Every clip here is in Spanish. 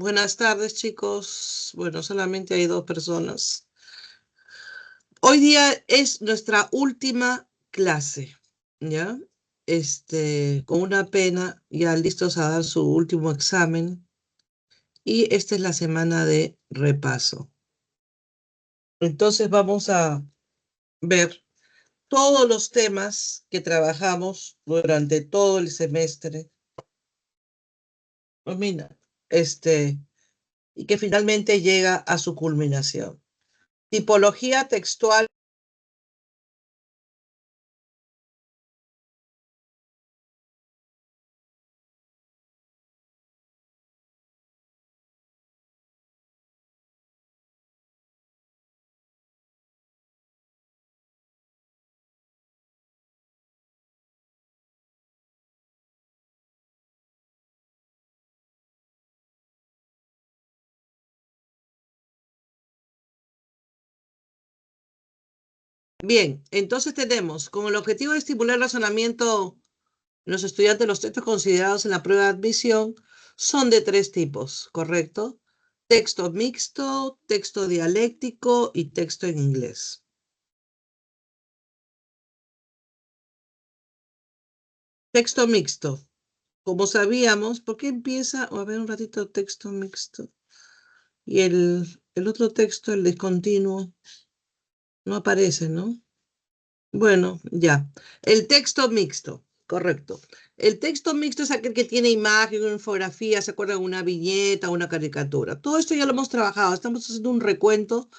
Buenas tardes, chicos. Bueno, solamente hay dos personas. Hoy día es nuestra última clase, ¿ya? Con una pena, ya listos a dar su último examen. Y esta es la semana de repaso. Entonces vamos a ver todos los temas que trabajamos durante todo el semestre. Mira, y que finalmente llega a su culminación. Tipología textual. Bien, entonces tenemos como el objetivo de estimular el razonamiento en los estudiantes, los textos considerados en la prueba de admisión son de tres tipos, ¿correcto? Texto mixto, texto dialéctico y texto en inglés. Texto mixto. Como sabíamos, ¿por qué empieza? A ver un ratito, texto mixto. Y el otro texto, el discontinuo, no aparece, ¿no? Bueno, ya. El texto mixto, correcto. El texto mixto es aquel que tiene imagen, una infografía, se acuerdan, una viñeta, una caricatura. Todo esto ya lo hemos trabajado. Estamos haciendo un recuento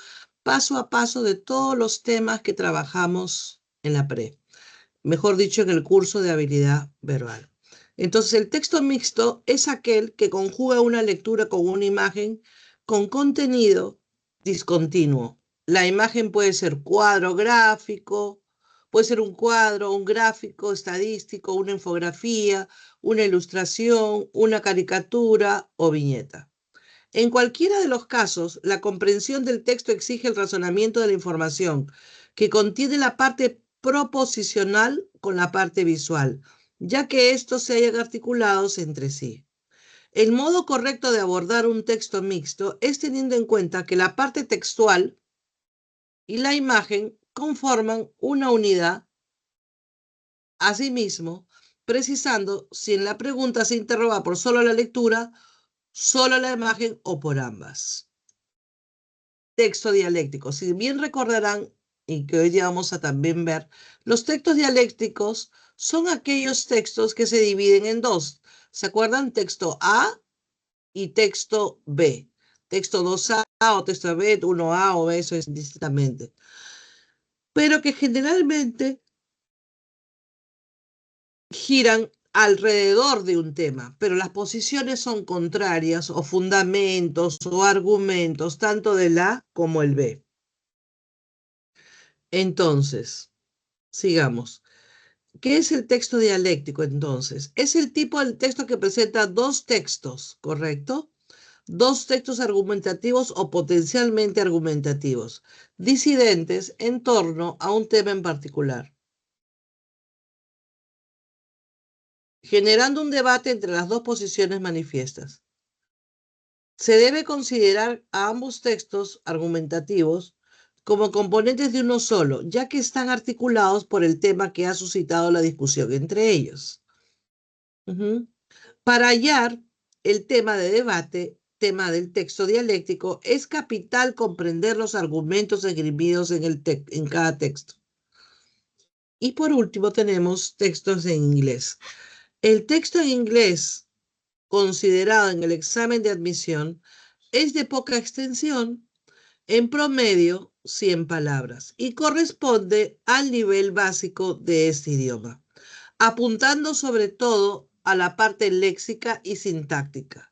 paso a paso de todos los temas que trabajamos en la pre. Mejor dicho, en el curso de habilidad verbal. Entonces, el texto mixto es aquel que conjuga una lectura con una imagen con contenido discontinuo. La imagen puede ser cuadro gráfico, puede ser un cuadro, un gráfico estadístico, una infografía, una ilustración, una caricatura o viñeta. En cualquiera de los casos, la comprensión del texto exige el razonamiento de la información, que contiene la parte proposicional con la parte visual, ya que estos se hallan articulados entre sí. El modo correcto de abordar un texto mixto es teniendo en cuenta que la parte textual y la imagen conforman una unidad. Asimismo, precisando si en la pregunta se interroga por solo la lectura, solo la imagen o por ambas. Texto dialéctico. Si bien recordarán, y que hoy día vamos a también ver, los textos dialécticos son aquellos textos que se dividen en dos. ¿Se acuerdan? Texto A y texto B. Texto 2A o texto B, 1A o B, eso es distintamente. Pero que generalmente giran alrededor de un tema, pero las posiciones son contrarias o fundamentos o argumentos, tanto del A como el B. Entonces, sigamos. ¿Qué es el texto dialéctico entonces? Es el tipo de texto que presenta dos textos, ¿correcto? Dos textos argumentativos o potencialmente argumentativos, disidentes en torno a un tema en particular, generando un debate entre las dos posiciones manifiestas. Se debe considerar a ambos textos argumentativos como componentes de uno solo, ya que están articulados por el tema que ha suscitado la discusión entre ellos. Para hallar el tema de debate, tema del texto dialéctico, es capital comprender los argumentos esgrimidos en cada texto. Y por último tenemos textos en inglés. El texto en inglés considerado en el examen de admisión es de poca extensión, en promedio 100 palabras, y corresponde al nivel básico de este idioma, apuntando sobre todo a la parte léxica y sintáctica.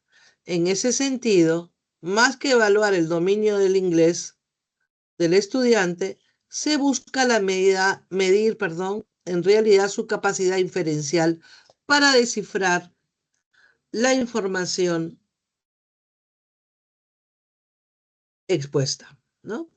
En ese sentido, más que evaluar el dominio del inglés del estudiante, se busca medir, en realidad su capacidad inferencial para descifrar la información expuesta, ¿no?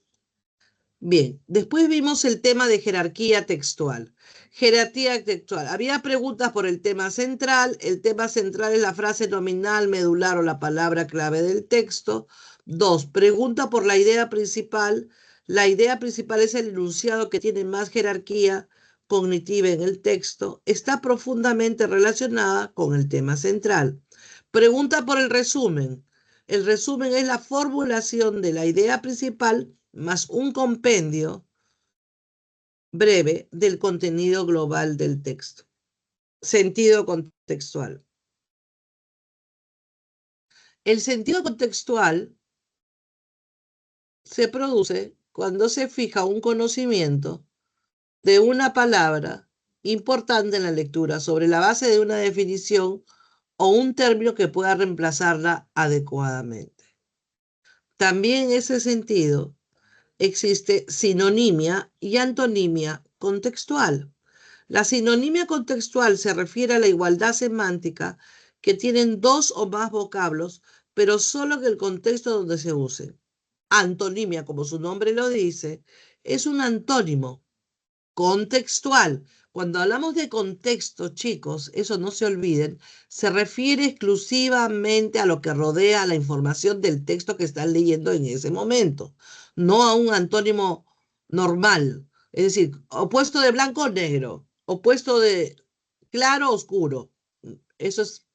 Bien, después vimos el tema de jerarquía textual. Jerarquía textual. Había preguntas por el tema central. El tema central es la frase nominal, medular o la palabra clave del texto. 2. Pregunta por la idea principal. La idea principal es el enunciado que tiene más jerarquía cognitiva en el texto. Está profundamente relacionada con el tema central. Pregunta por el resumen. El resumen es la formulación de la idea principal más un compendio breve del contenido global del texto. Sentido contextual. El sentido contextual se produce cuando se fija un conocimiento de una palabra importante en la lectura sobre la base de una definición o un término que pueda reemplazarla adecuadamente. También en ese sentido existe sinonimia y antonimia contextual. La sinonimia contextual se refiere a la igualdad semántica que tienen dos o más vocablos, pero solo en el contexto donde se usen. Antonimia, como su nombre lo dice, es un antónimo contextual. Cuando hablamos de contexto, chicos, eso no se olviden, se refiere exclusivamente a lo que rodea la información del texto que están leyendo en ese momento, no a un antónimo normal. Es decir, opuesto de blanco o negro, opuesto de claro o oscuro. Eso es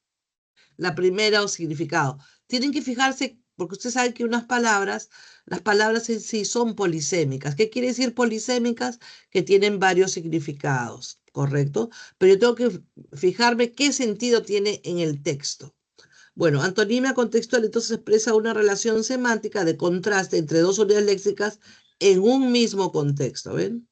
la primera significado. Tienen que fijarse, porque usted sabe que las palabras en sí son polisémicas. ¿Qué quiere decir polisémicas? Que tienen varios significados, ¿correcto? Pero yo tengo que fijarme qué sentido tiene en el texto. Bueno, antonimia contextual entonces expresa una relación semántica de contraste entre dos unidades léxicas en un mismo contexto, ¿ven?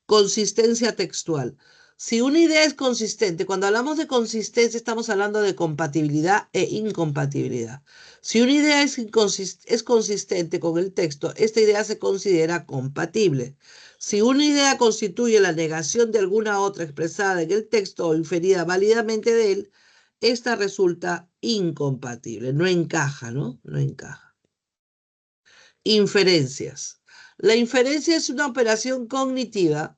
Consistencia textual. Si una idea es consistente, cuando hablamos de consistencia estamos hablando de compatibilidad e incompatibilidad. Si una idea es consistente con el texto, esta idea se considera compatible. Si una idea constituye la negación de alguna otra expresada en el texto o inferida válidamente de él, esta resulta incompatible, no encaja, ¿no? No encaja. Inferencias. La inferencia es una operación cognitiva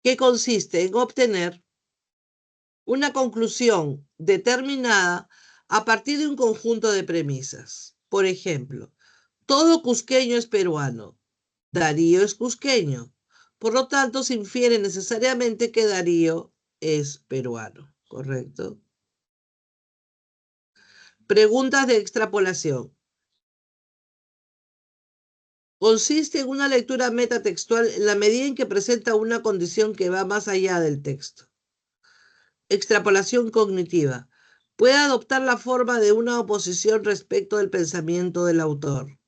que consiste en obtener una conclusión determinada a partir de un conjunto de premisas. Por ejemplo, todo cusqueño es peruano. Darío es cusqueño. Por lo tanto, se infiere necesariamente que Darío es peruano. ¿Correcto? Preguntas de extrapolación. Consiste en una lectura metatextual en la medida en que presenta una condición que va más allá del texto. Extrapolación cognitiva. Puede adoptar la forma de una oposición respecto del pensamiento del autor.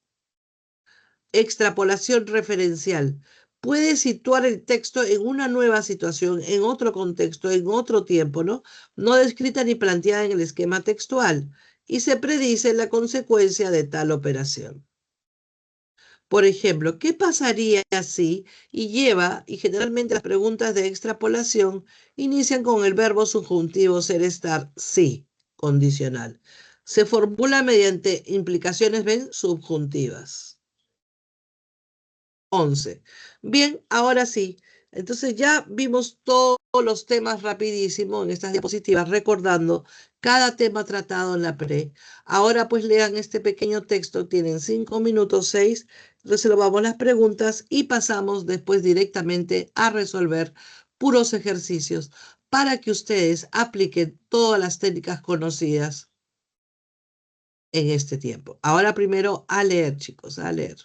Extrapolación referencial. Puede situar el texto en una nueva situación, en otro contexto, en otro tiempo, ¿no? No descrita ni planteada en el esquema textual, y se predice la consecuencia de tal operación. Por ejemplo, ¿qué pasaría si? Y generalmente las preguntas de extrapolación inician con el verbo subjuntivo ser, estar, sí, condicional. Se formula mediante implicaciones, ven, subjuntivas. 11. Bien, ahora sí. Entonces ya vimos todos los temas rapidísimo en estas diapositivas, recordando cada tema tratado en la pre. Ahora pues lean este pequeño texto, tienen 5 minutos, 6. Resolvamos las preguntas y pasamos después directamente a resolver puros ejercicios para que ustedes apliquen todas las técnicas conocidas en este tiempo. Ahora primero a leer, chicos, a leer.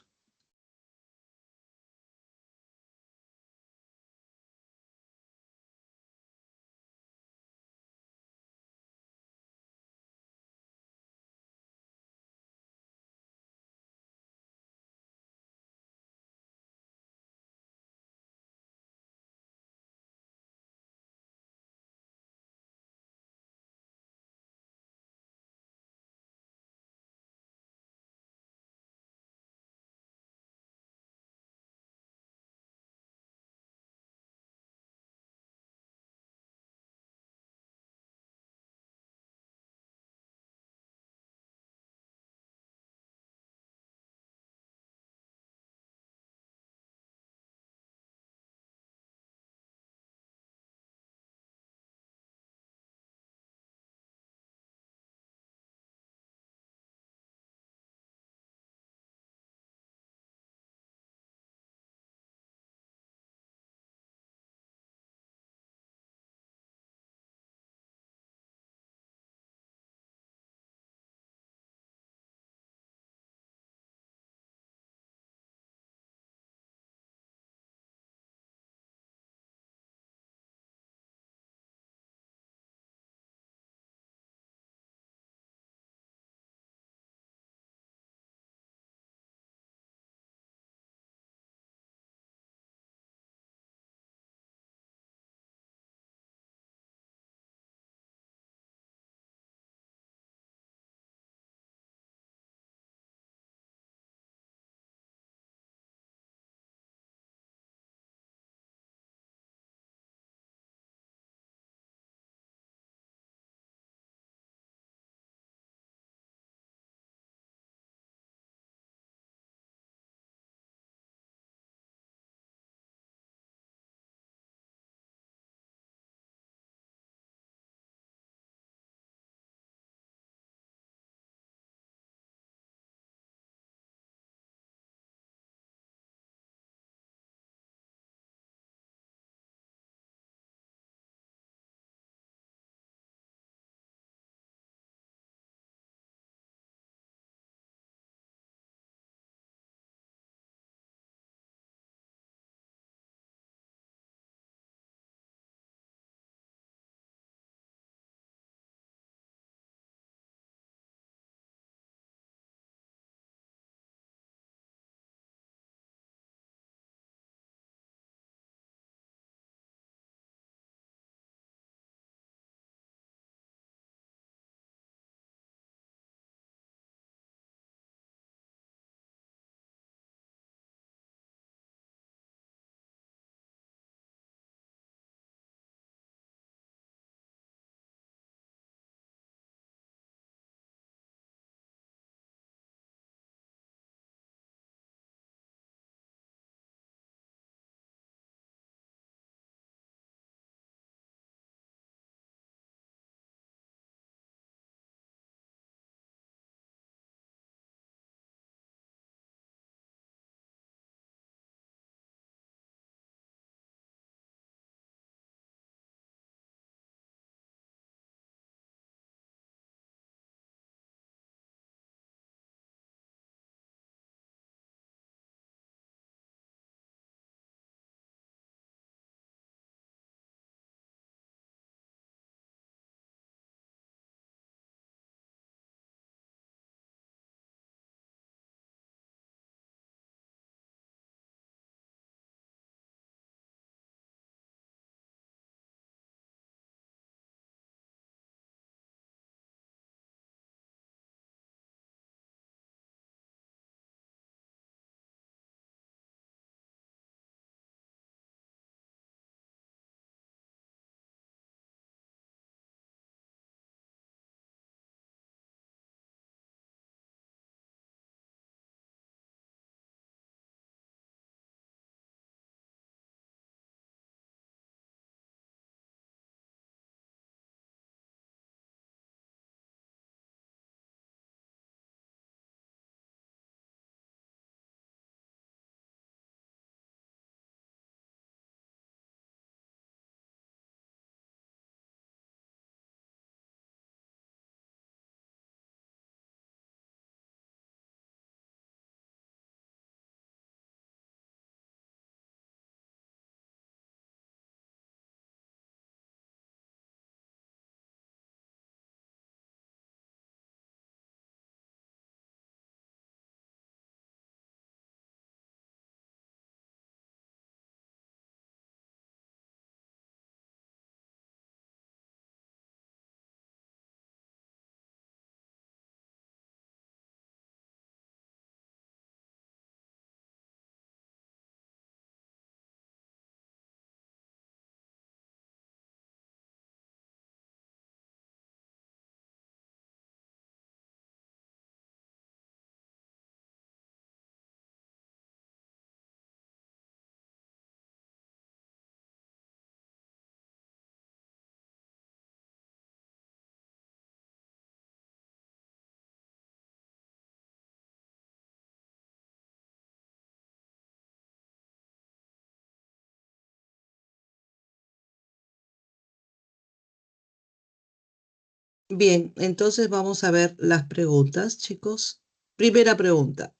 Bien, entonces vamos a ver las preguntas, chicos. Primera pregunta.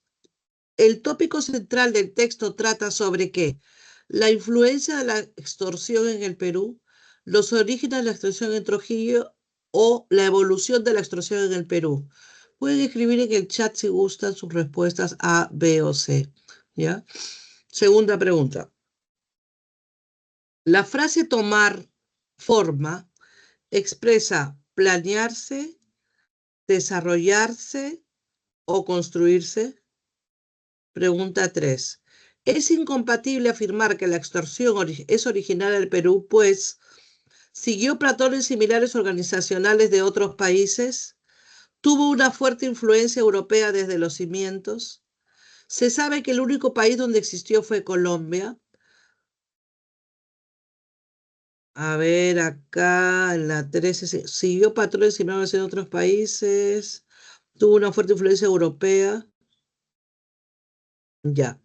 El tópico central del texto trata sobre qué: la influencia de la extorsión en el Perú, los orígenes de la extorsión en Trujillo o la evolución de la extorsión en el Perú. Pueden escribir en el chat si gustan sus respuestas A, B o C. ¿Ya? Segunda pregunta. La frase tomar forma expresa planearse, desarrollarse o construirse. Pregunta 3. ¿Es incompatible afirmar que la extorsión es originaria del Perú, pues siguió patrones similares organizacionales de otros países? ¿Tuvo una fuerte influencia europea desde los cimientos? ¿Se sabe que el único país donde existió fue Colombia? A ver, acá en la 13, siguió patrones similares en otros países. ¿Tuvo una fuerte influencia europea? Ya.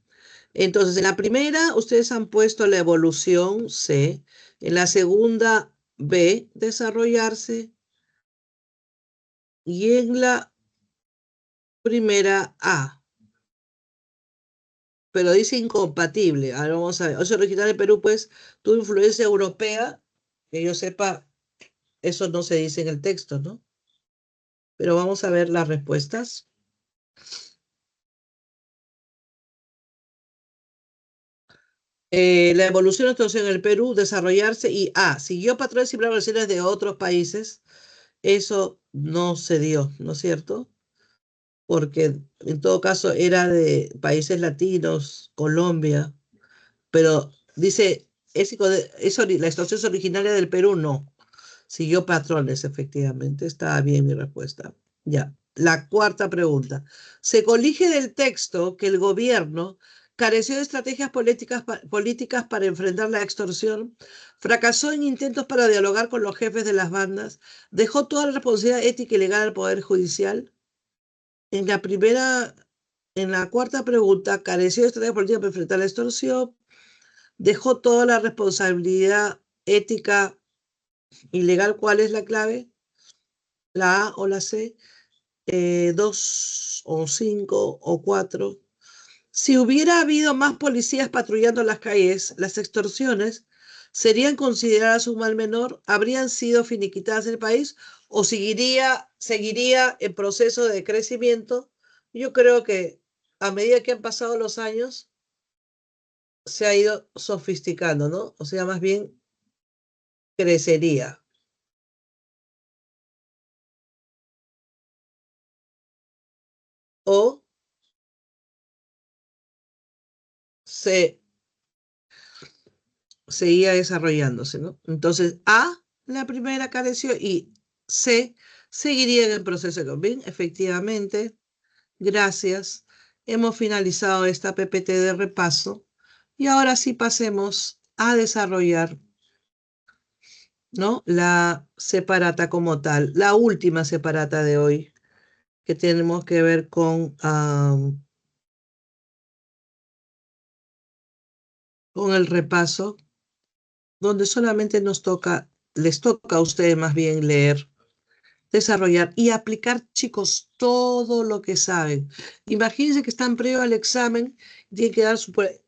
Entonces, en la primera, ustedes han puesto la evolución C. En la segunda, B, desarrollarse. Y en la primera, A. Pero dice incompatible. Ahora vamos a ver. O sea, original de Perú, pues, tuvo influencia europea. Que yo sepa, eso no se dice en el texto, ¿no? Pero vamos a ver las respuestas. La evolución de la situación en el Perú, desarrollarse y A. Siguió patrones y relaciones de otros países. Eso no se dio, ¿no es cierto? Porque en todo caso era de países latinos, Colombia, pero dice, la extorsión es originaria del Perú, no. Siguió patrones, efectivamente. Está bien mi respuesta. Ya. La cuarta pregunta. Se colige del texto que el gobierno careció de estrategias políticas para enfrentar la extorsión, fracasó en intentos para dialogar con los jefes de las bandas, dejó toda la responsabilidad ética y legal al Poder Judicial. En la primera, en la cuarta pregunta, careció de estrategia política para enfrentar la extorsión, dejó toda la responsabilidad ética y legal. ¿Cuál es la clave? La A o la C, 2 o 5 o 4. Si hubiera habido más policías patrullando las calles, las extorsiones serían consideradas un mal menor, habrían sido finiquitadas en el país o seguiría en proceso de crecimiento. Yo creo que a medida que han pasado los años se ha ido sofisticando, ¿no? O sea, más bien crecería. O se seguía desarrollándose, ¿no? Entonces, A, la primera careció y C, seguiría en el proceso de bien. Efectivamente, gracias. Hemos finalizado esta PPT de repaso y ahora sí pasemos a desarrollar, ¿no? La separata como tal, la última separata de hoy, que tenemos que ver con el repaso, donde solamente les toca a ustedes más bien leer, desarrollar y aplicar, chicos, todo lo que saben. Imagínense que están previo al examen, tienen que dar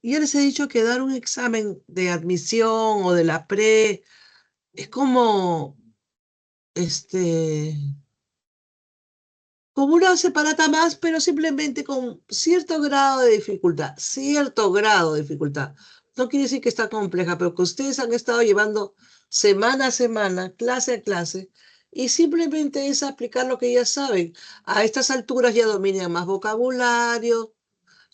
Ya les he dicho que dar un examen de admisión o de la pre es este, como una separata más, pero simplemente con cierto grado de dificultad, cierto grado de dificultad. No quiere decir que está compleja, pero que ustedes han estado llevando semana a semana, clase a clase, y simplemente es aplicar lo que ya saben. A estas alturas ya dominan más vocabulario,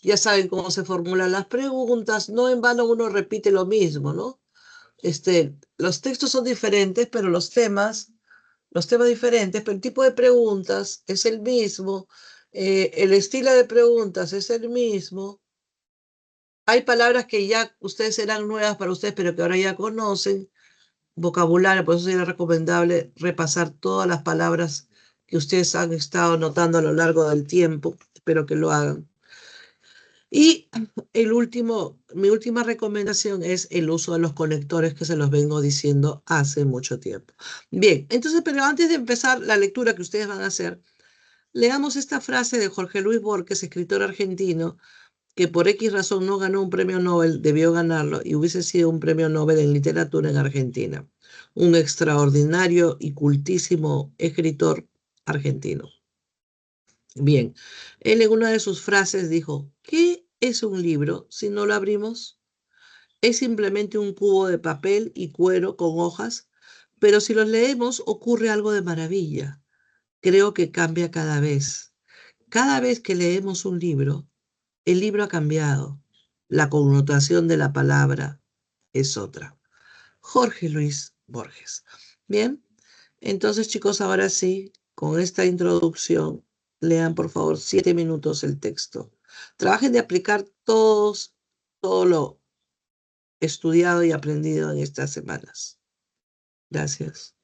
ya saben cómo se formulan las preguntas, no en vano uno repite lo mismo, ¿no? Los textos son diferentes, pero los temas diferentes, pero el tipo de preguntas es el mismo, el estilo de preguntas es el mismo. Hay palabras que ya ustedes eran nuevas para ustedes, pero que ahora ya conocen, vocabulario, por eso sería recomendable repasar todas las palabras que ustedes han estado notando a lo largo del tiempo. Espero que lo hagan. Y mi última recomendación es el uso de los conectores que se los vengo diciendo hace mucho tiempo. Bien, entonces, pero antes de empezar la lectura que ustedes van a hacer, leamos esta frase de Jorge Luis Borges, escritor argentino, que por X razón no ganó un premio Nobel, debió ganarlo y hubiese sido un premio Nobel en literatura en Argentina. Un extraordinario y cultísimo escritor argentino. Bien, él en una de sus frases dijo, ¿qué es un libro si no lo abrimos? Es simplemente un cubo de papel y cuero con hojas, pero si los leemos ocurre algo de maravilla. Creo que cambia cada vez. Cada vez que leemos un libro, el libro ha cambiado. La connotación de la palabra es otra. Jorge Luis Borges. Bien, entonces chicos, ahora sí, con esta introducción, lean por favor 7 minutos el texto. Trabajen de aplicar todo lo estudiado y aprendido en estas semanas. Gracias.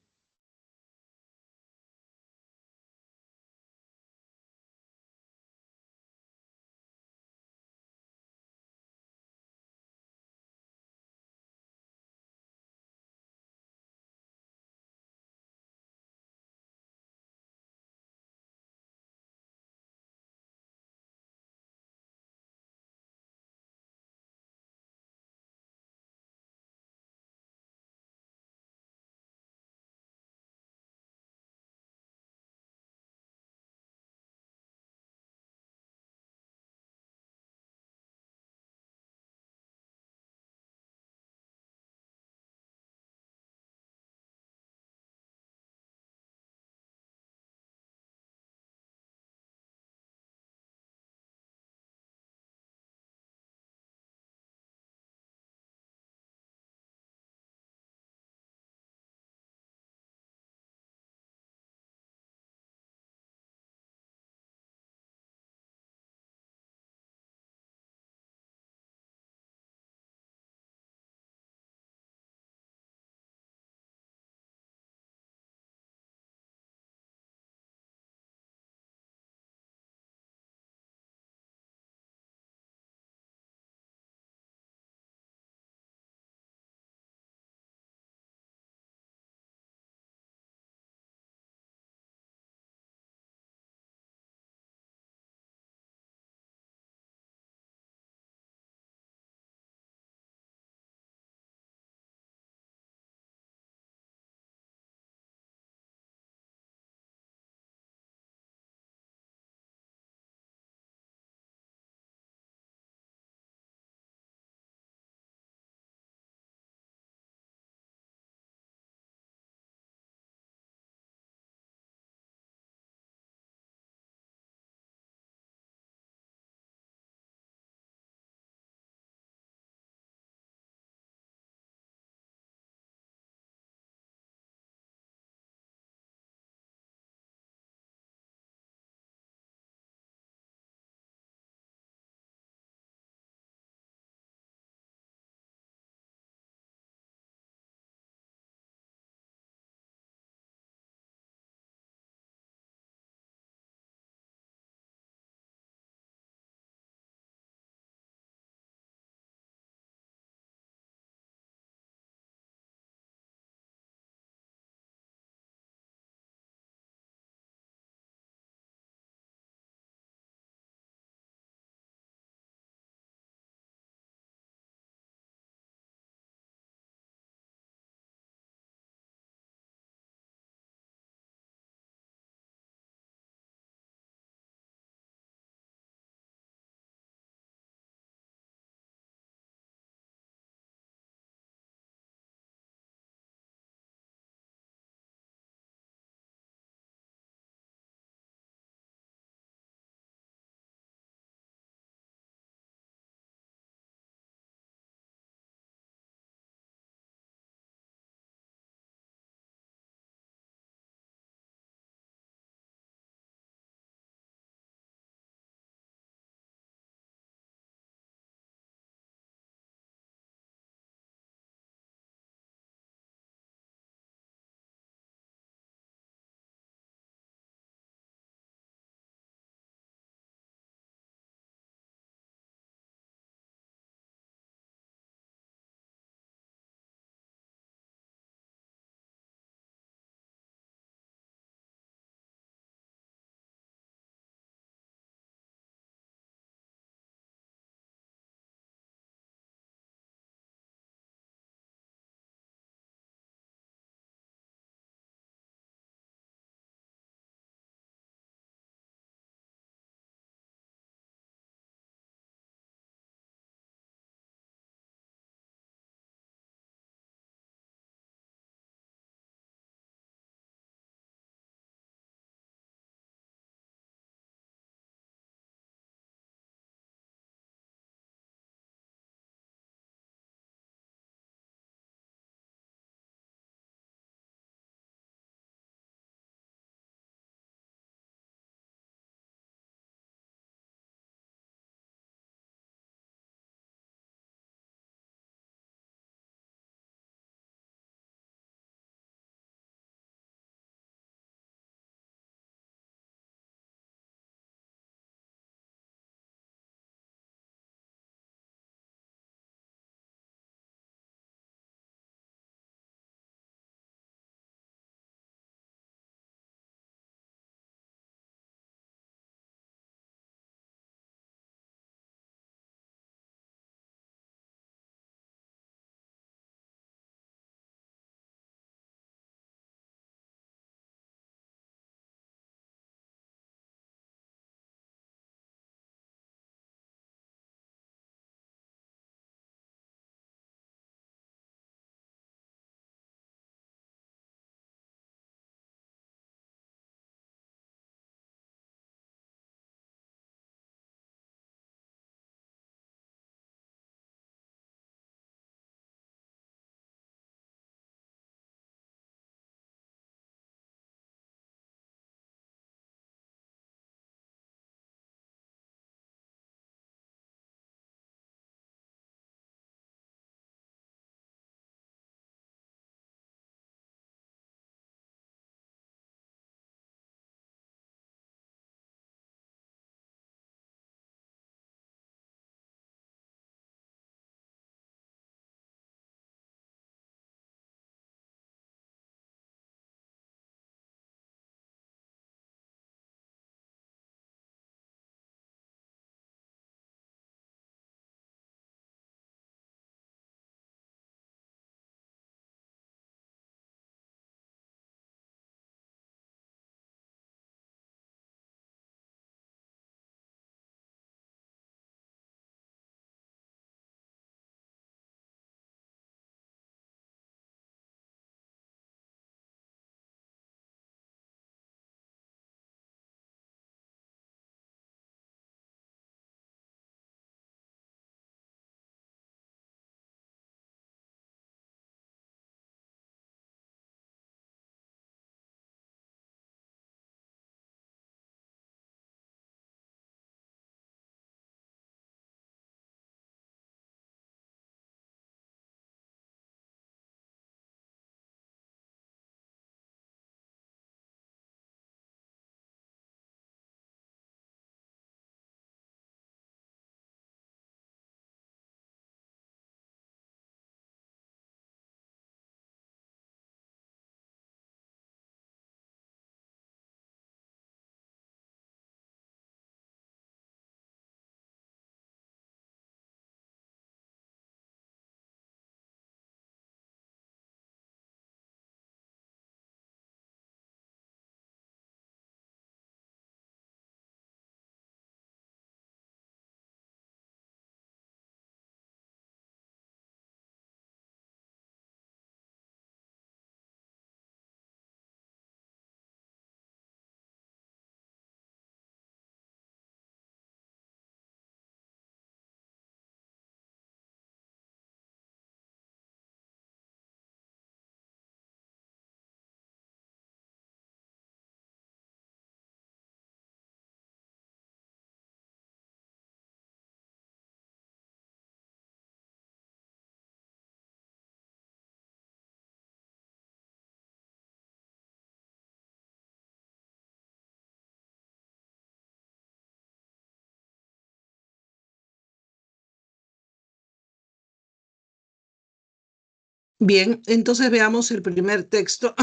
Bien, entonces veamos el primer texto.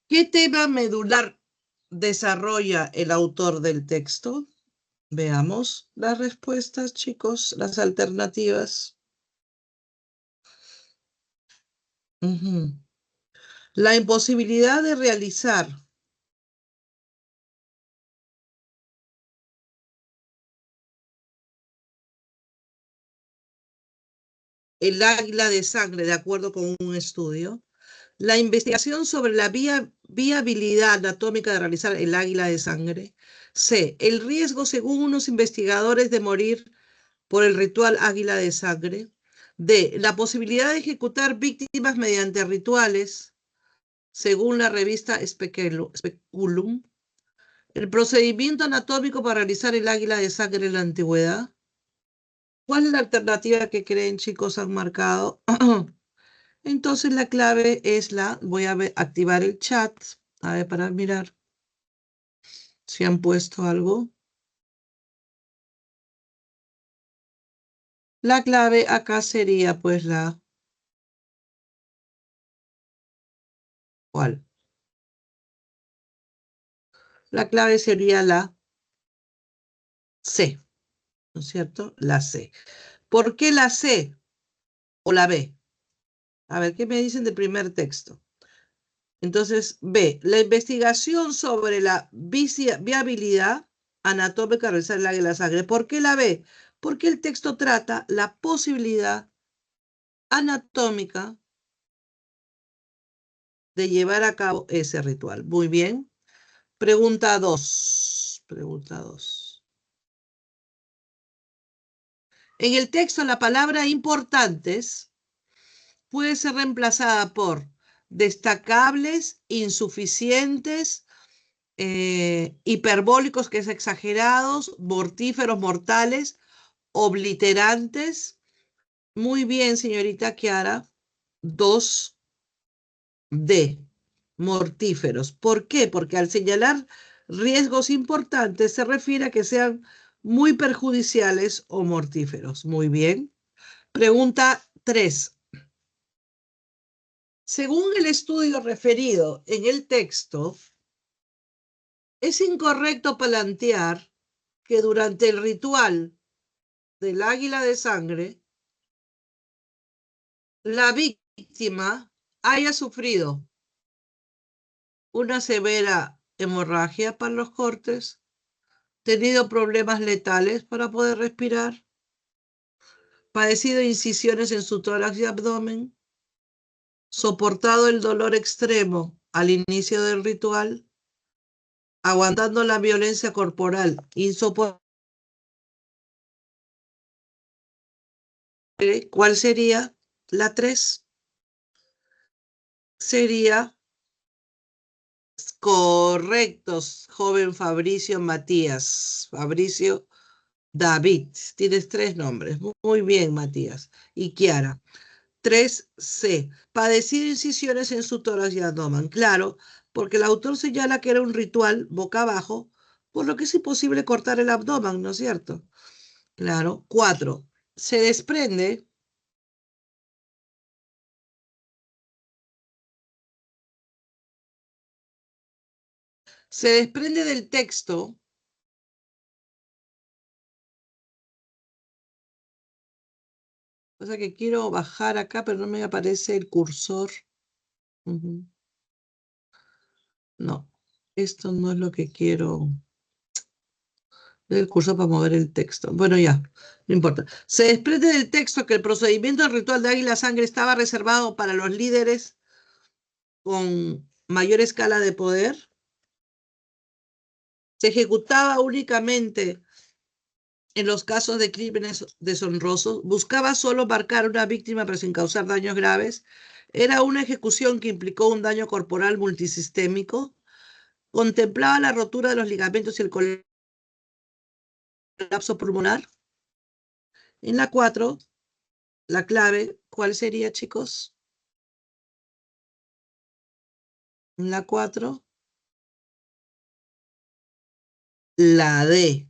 ¿Qué tema medular desarrolla el autor del texto? Veamos las respuestas, chicos, las alternativas. Ujú. La imposibilidad de realizar el águila de sangre, de acuerdo con un estudio. La investigación sobre la viabilidad anatómica de realizar el águila de sangre. C. El riesgo, según unos investigadores, de morir por el ritual águila de sangre. D. La posibilidad de ejecutar víctimas mediante rituales, según la revista Speculum. El procedimiento anatómico para realizar el águila de sangre en la antigüedad. ¿Cuál es la alternativa que creen, chicos, han marcado? Entonces la clave es voy a activar el chat, a ver, para mirar si han puesto algo. La clave acá sería pues ¿cuál? La clave sería la C, ¿no es cierto? La C. ¿Por qué la C o la B? A ver, ¿qué me dicen del primer texto? Entonces, B, la investigación sobre la viabilidad anatómica de realizar el águila de la sangre. ¿Por qué la B? Porque el texto trata la posibilidad anatómica de llevar a cabo ese ritual. Muy bien. Pregunta 2. Pregunta 2. En el texto, la palabra importantes puede ser reemplazada por destacables, insuficientes, hiperbólicos, que es exagerados, mortíferos, mortales, obliterantes. Muy bien, señorita Kiara. 2D, mortíferos. ¿Por qué? Porque al señalar riesgos importantes se refiere a que sean muy perjudiciales o mortíferos. Muy bien. Pregunta 3. Según el estudio referido en el texto, es incorrecto plantear que durante el ritual del águila de sangre, la víctima haya sufrido una severa hemorragia para los cortes, tenido problemas letales para poder respirar, padecido incisiones en su tórax y abdomen, soportado el dolor extremo al inicio del ritual, aguantando la violencia corporal insoportable. ¿Cuál sería? La 3 sería correctos, joven Fabricio Matías. Fabricio David. Tienes 3 nombres. Muy bien, Matías. Y Kiara. 3C. Padecido incisiones en su tórax y abdomen. Claro, porque el autor señala que era un ritual boca abajo, por lo que es imposible cortar el abdomen, ¿no es cierto? Claro. 4. Se desprende del texto. O sea que quiero bajar acá, pero no me aparece el cursor. Ujú. No, esto no es lo que quiero. El cursor para mover el texto. Bueno, ya, no importa. Se desprende del texto que el procedimiento del ritual de águila sangre estaba reservado para los líderes con mayor escala de poder. Se ejecutaba únicamente en los casos de crímenes deshonrosos. Buscaba solo marcar una víctima pero sin causar daños graves. Era una ejecución que implicó un daño corporal multisistémico. Contemplaba la rotura de los ligamentos y el colapso pulmonar. En la 4, la clave, ¿cuál sería, chicos? En la 4, la D.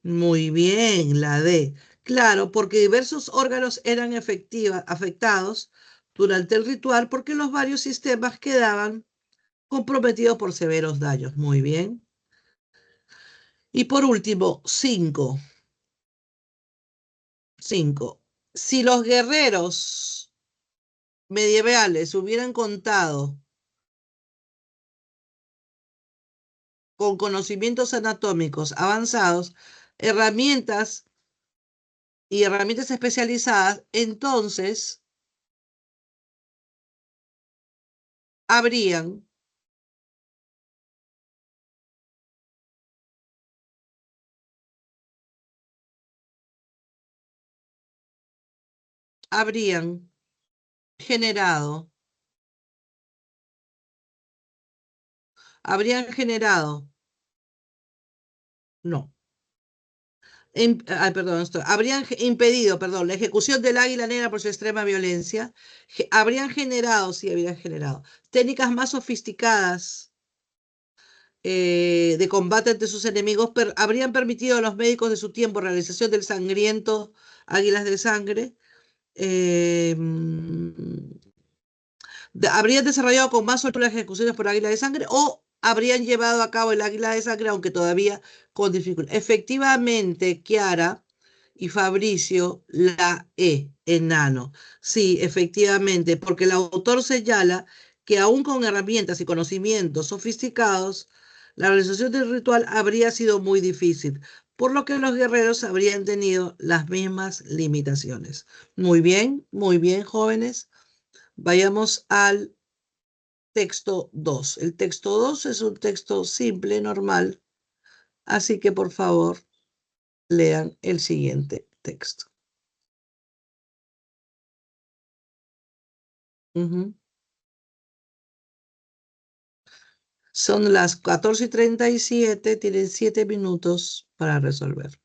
Muy bien, la D. Claro, porque diversos órganos eran afectados durante el ritual porque los varios sistemas quedaban comprometidos por severos daños. Muy bien. Y por último, 5. 5. Si los guerreros medievales hubieran contado con conocimientos anatómicos avanzados, herramientas y herramientas especializadas, entonces habrían, habrían generado, habrían generado, no, perdón, habrían impedido, perdón, la ejecución del águila negra por su extrema violencia, habrían generado, sí, habrían generado técnicas más sofisticadas de combate ante sus enemigos, habrían permitido a los médicos de su tiempo realización del sangriento Águilas de Sangre, eh, habrían desarrollado con más suerte las ejecuciones por Águila de Sangre o habrían llevado a cabo el Águila de Sangre, aunque todavía con dificultad. Efectivamente, Kiara y Fabricio, la enano. Sí, efectivamente, porque el autor señala que aún con herramientas y conocimientos sofisticados, la realización del ritual habría sido muy difícil, por lo que los guerreros habrían tenido las mismas limitaciones. Muy bien, jóvenes. Vayamos al texto 2. El texto 2 es un texto simple, normal, así que por favor lean el siguiente texto. Ujú. Son las 14:37, tienen 7 minutos para resolver.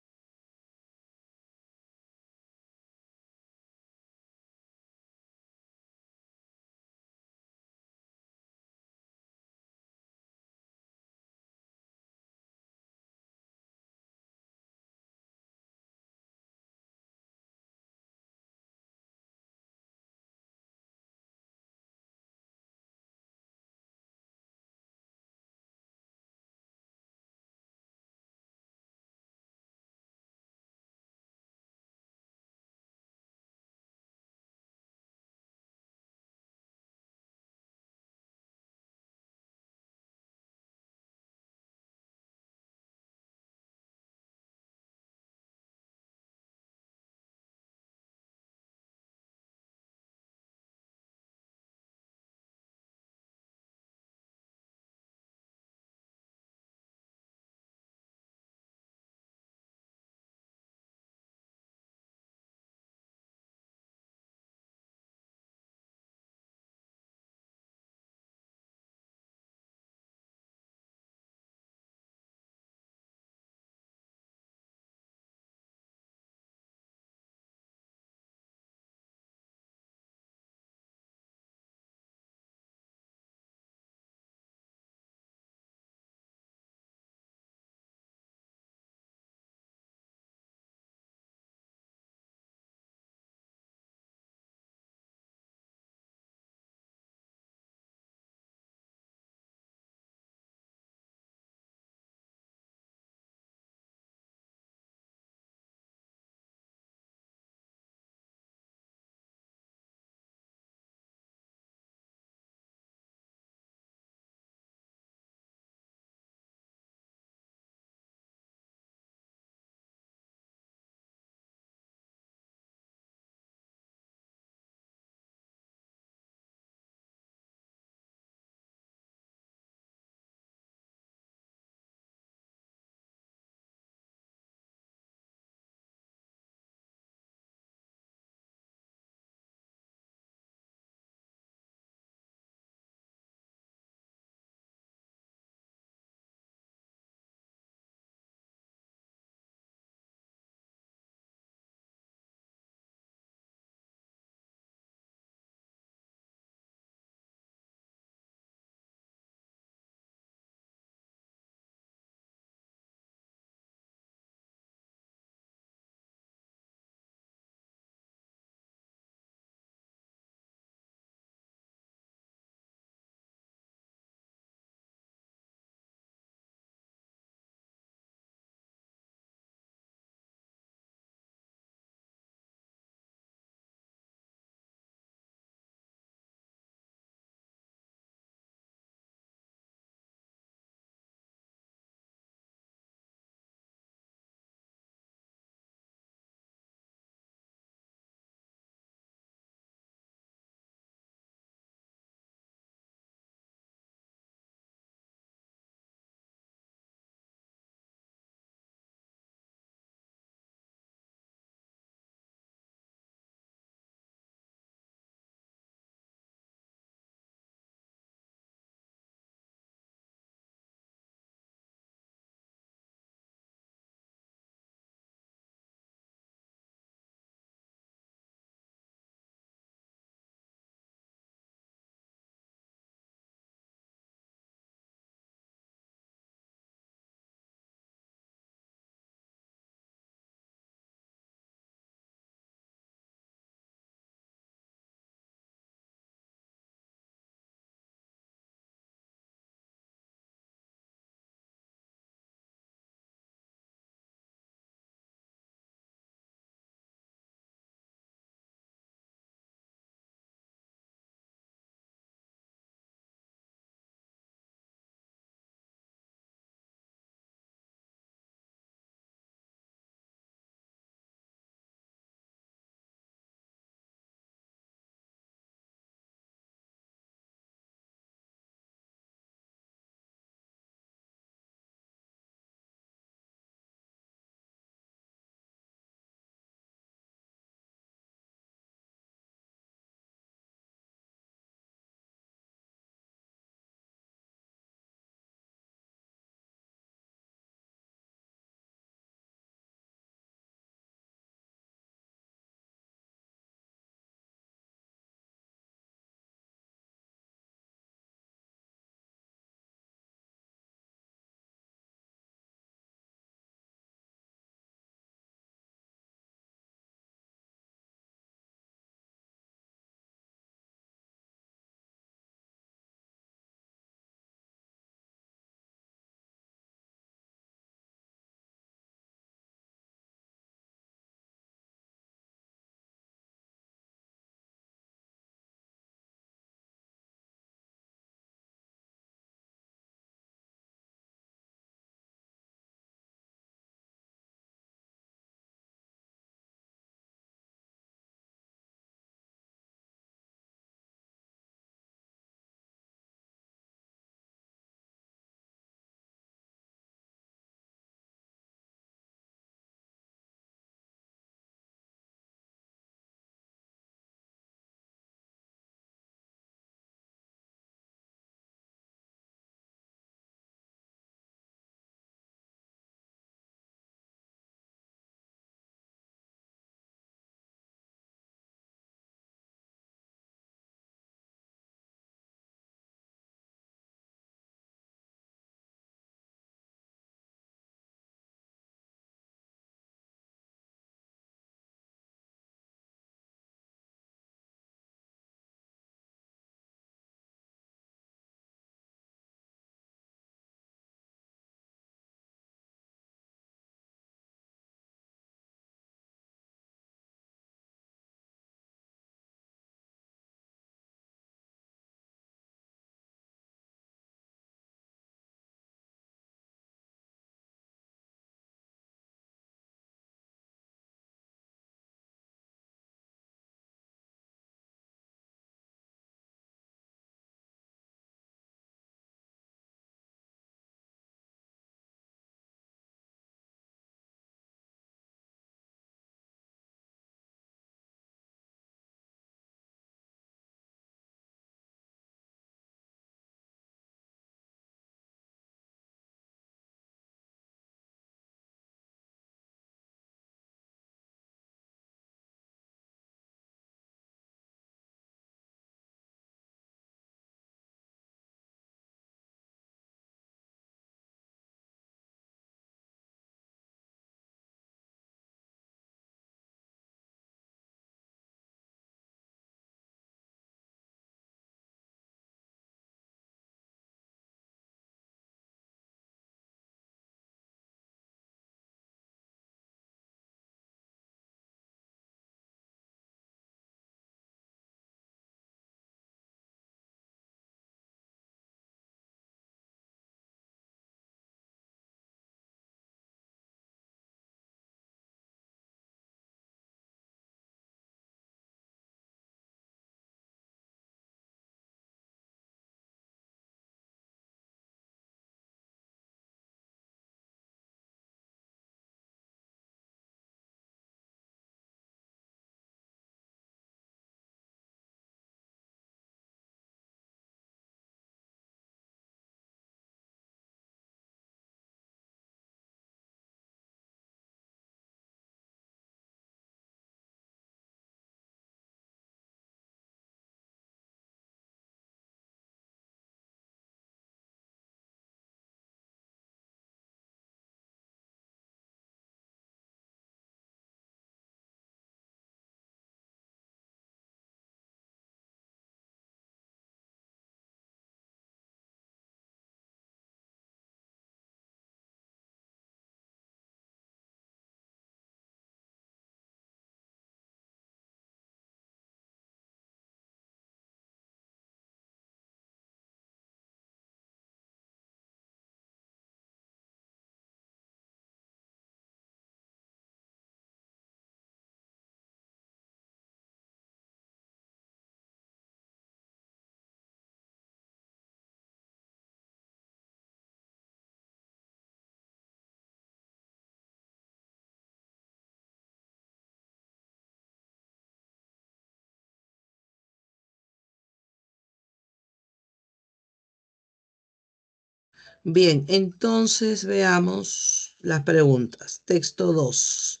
Bien, entonces veamos las preguntas. Texto 2.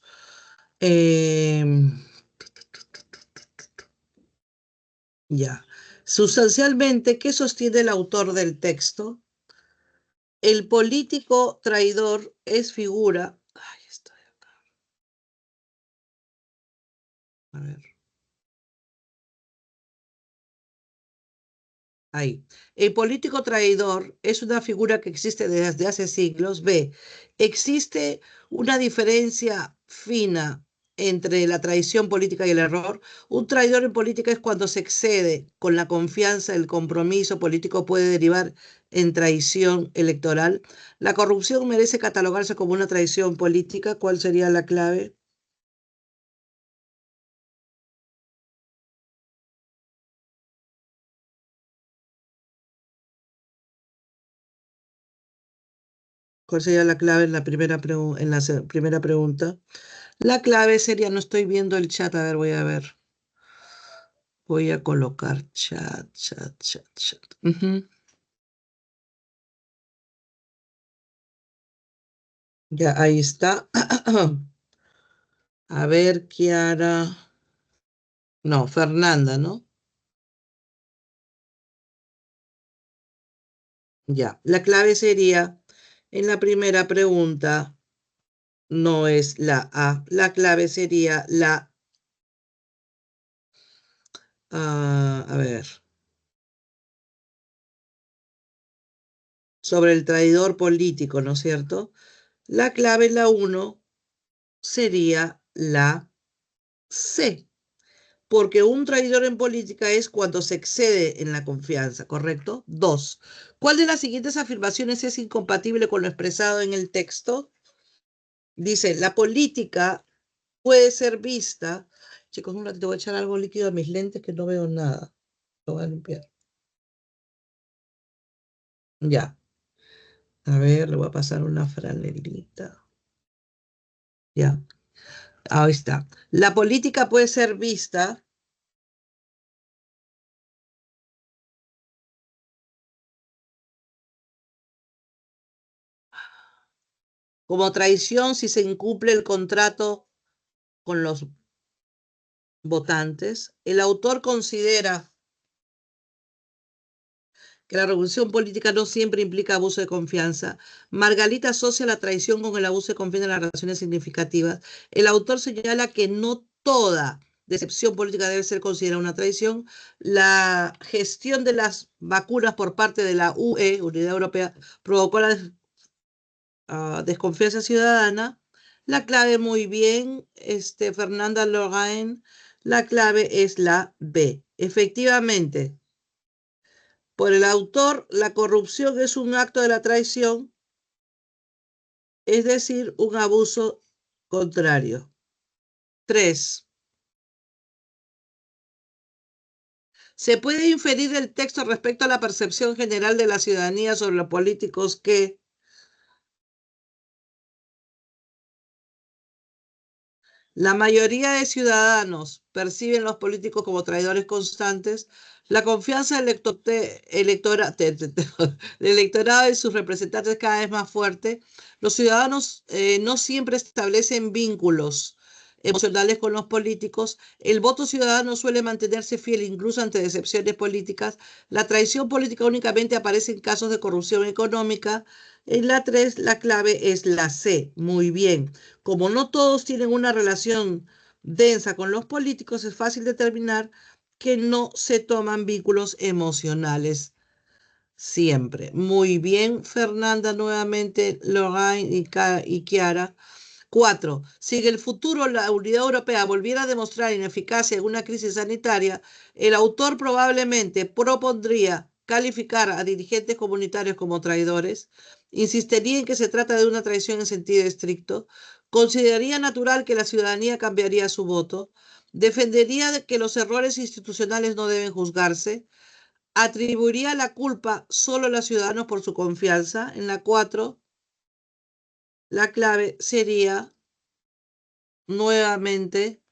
Ya. Sustancialmente, ¿qué sostiene el autor del texto? El político traidor es figura. Ay, estoy acá. A ver. Ahí. El político traidor es una figura que existe desde hace siglos. B. Existe una diferencia fina entre la traición política y el error. Un traidor en política es cuando se excede con la confianza, el compromiso político puede derivar en traición electoral. La corrupción merece catalogarse como una traición política. ¿Cuál sería la clave? ¿Cuál sería la clave en la primera pregunta? La clave sería, no estoy viendo el chat, a ver, voy a ver. Voy a colocar chat. Ujú. Ya, ahí está. A ver, Kiara. No, Fernanda, ¿no? Ya. La clave sería, en la primera pregunta, no es la A. La clave sería a ver, sobre el traidor político, ¿no es cierto? La clave, la uno sería la C. Porque un traidor en política es cuando se excede en la confianza, ¿correcto? Dos, ¿cuál de las siguientes afirmaciones es incompatible con lo expresado en el texto? Dice, la política puede ser vista. Chicos, un ratito voy a echar algo líquido a mis lentes que no veo nada. Lo voy a limpiar. Ya. A ver, le voy a pasar una franelita. Ya. Ahí está. La política puede ser vista como traición si se incumple el contrato con los votantes. El autor considera que la revolución política no siempre implica abuso de confianza. Margarita asocia la traición con el abuso de confianza en las relaciones significativas. El autor señala que no toda decepción política debe ser considerada una traición. La gestión de las vacunas por parte de la UE, Unidad Europea, provocó la desconfianza ciudadana. La clave, muy bien, Fernanda Lorraine, la clave es la B. Efectivamente, por el autor, la corrupción es un acto de la traición, es decir, un abuso contrario. 3. Se puede inferir del texto respecto a la percepción general de la ciudadanía sobre los políticos que la mayoría de ciudadanos perciben los políticos como traidores constantes. La confianza del electorado y sus representantes es cada vez más fuerte. Los ciudadanos no siempre establecen vínculos emocionales con los políticos. El voto ciudadano suele mantenerse fiel incluso ante decepciones políticas. La traición política únicamente aparece en casos de corrupción económica. En la 3, la clave es la C. Muy bien. Como no todos tienen una relación densa con los políticos, es fácil determinar que no se toman vínculos emocionales siempre. Muy bien, Fernanda, nuevamente, Lorraine y Kiara. 4. Si en el futuro la Unidad Europea volviera a demostrar ineficacia en una crisis sanitaria, el autor probablemente propondría calificar a dirigentes comunitarios como traidores, insistiría en que se trata de una traición en sentido estricto, consideraría natural que la ciudadanía cambiaría su voto, defendería de que los errores institucionales no deben juzgarse, atribuiría la culpa solo a los ciudadanos por su confianza. En la 4, la clave sería nuevamente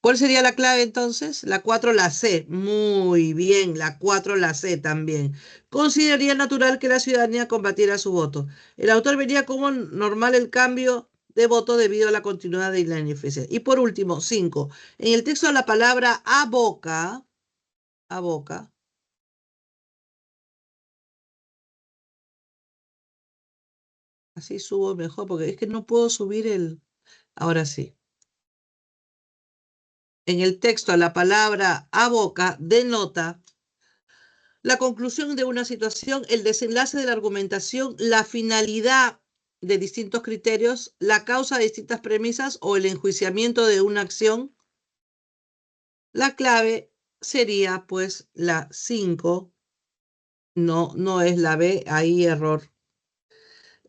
¿Cuál sería la clave entonces? La 4, la C. Muy bien, la 4, la C también. Consideraría natural que la ciudadanía combatiera su voto. El autor vería como normal el cambio de voto debido a la continuidad de la ineficiencia. Y por último, 5. En el texto la palabra aboca, así subo mejor porque es que no puedo subir el... Ahora sí. En el texto la palabra aboca denota la conclusión de una situación, el desenlace de la argumentación, la finalidad de distintos criterios, la causa de distintas premisas o el enjuiciamiento de una acción. La clave sería pues la 5, no, no es la B, ahí error.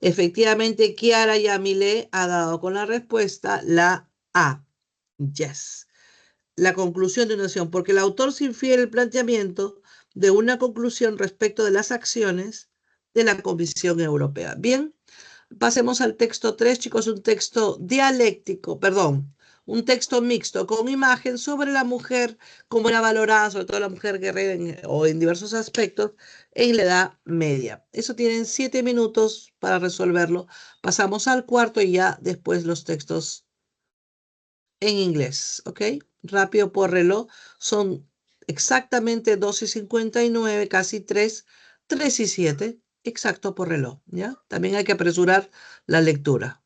Efectivamente, Kiara Yamile ha dado con la respuesta la A. Yes. La conclusión de una acción, porque el autor se infiere el planteamiento de una conclusión respecto de las acciones de la Comisión Europea. Bien, pasemos al texto 3, chicos, un texto dialéctico, perdón, un texto mixto con imagen sobre la mujer, como era valorada, sobre todo la mujer guerrera o en diversos aspectos, en la Edad Media. Eso tienen 7 minutos para resolverlo. Pasamos al cuarto y ya después los textos en inglés, ¿ok? Rápido por reloj, son exactamente 2:59, casi 3, 3:07, exacto por reloj, ¿ya? También hay que apresurar la lectura.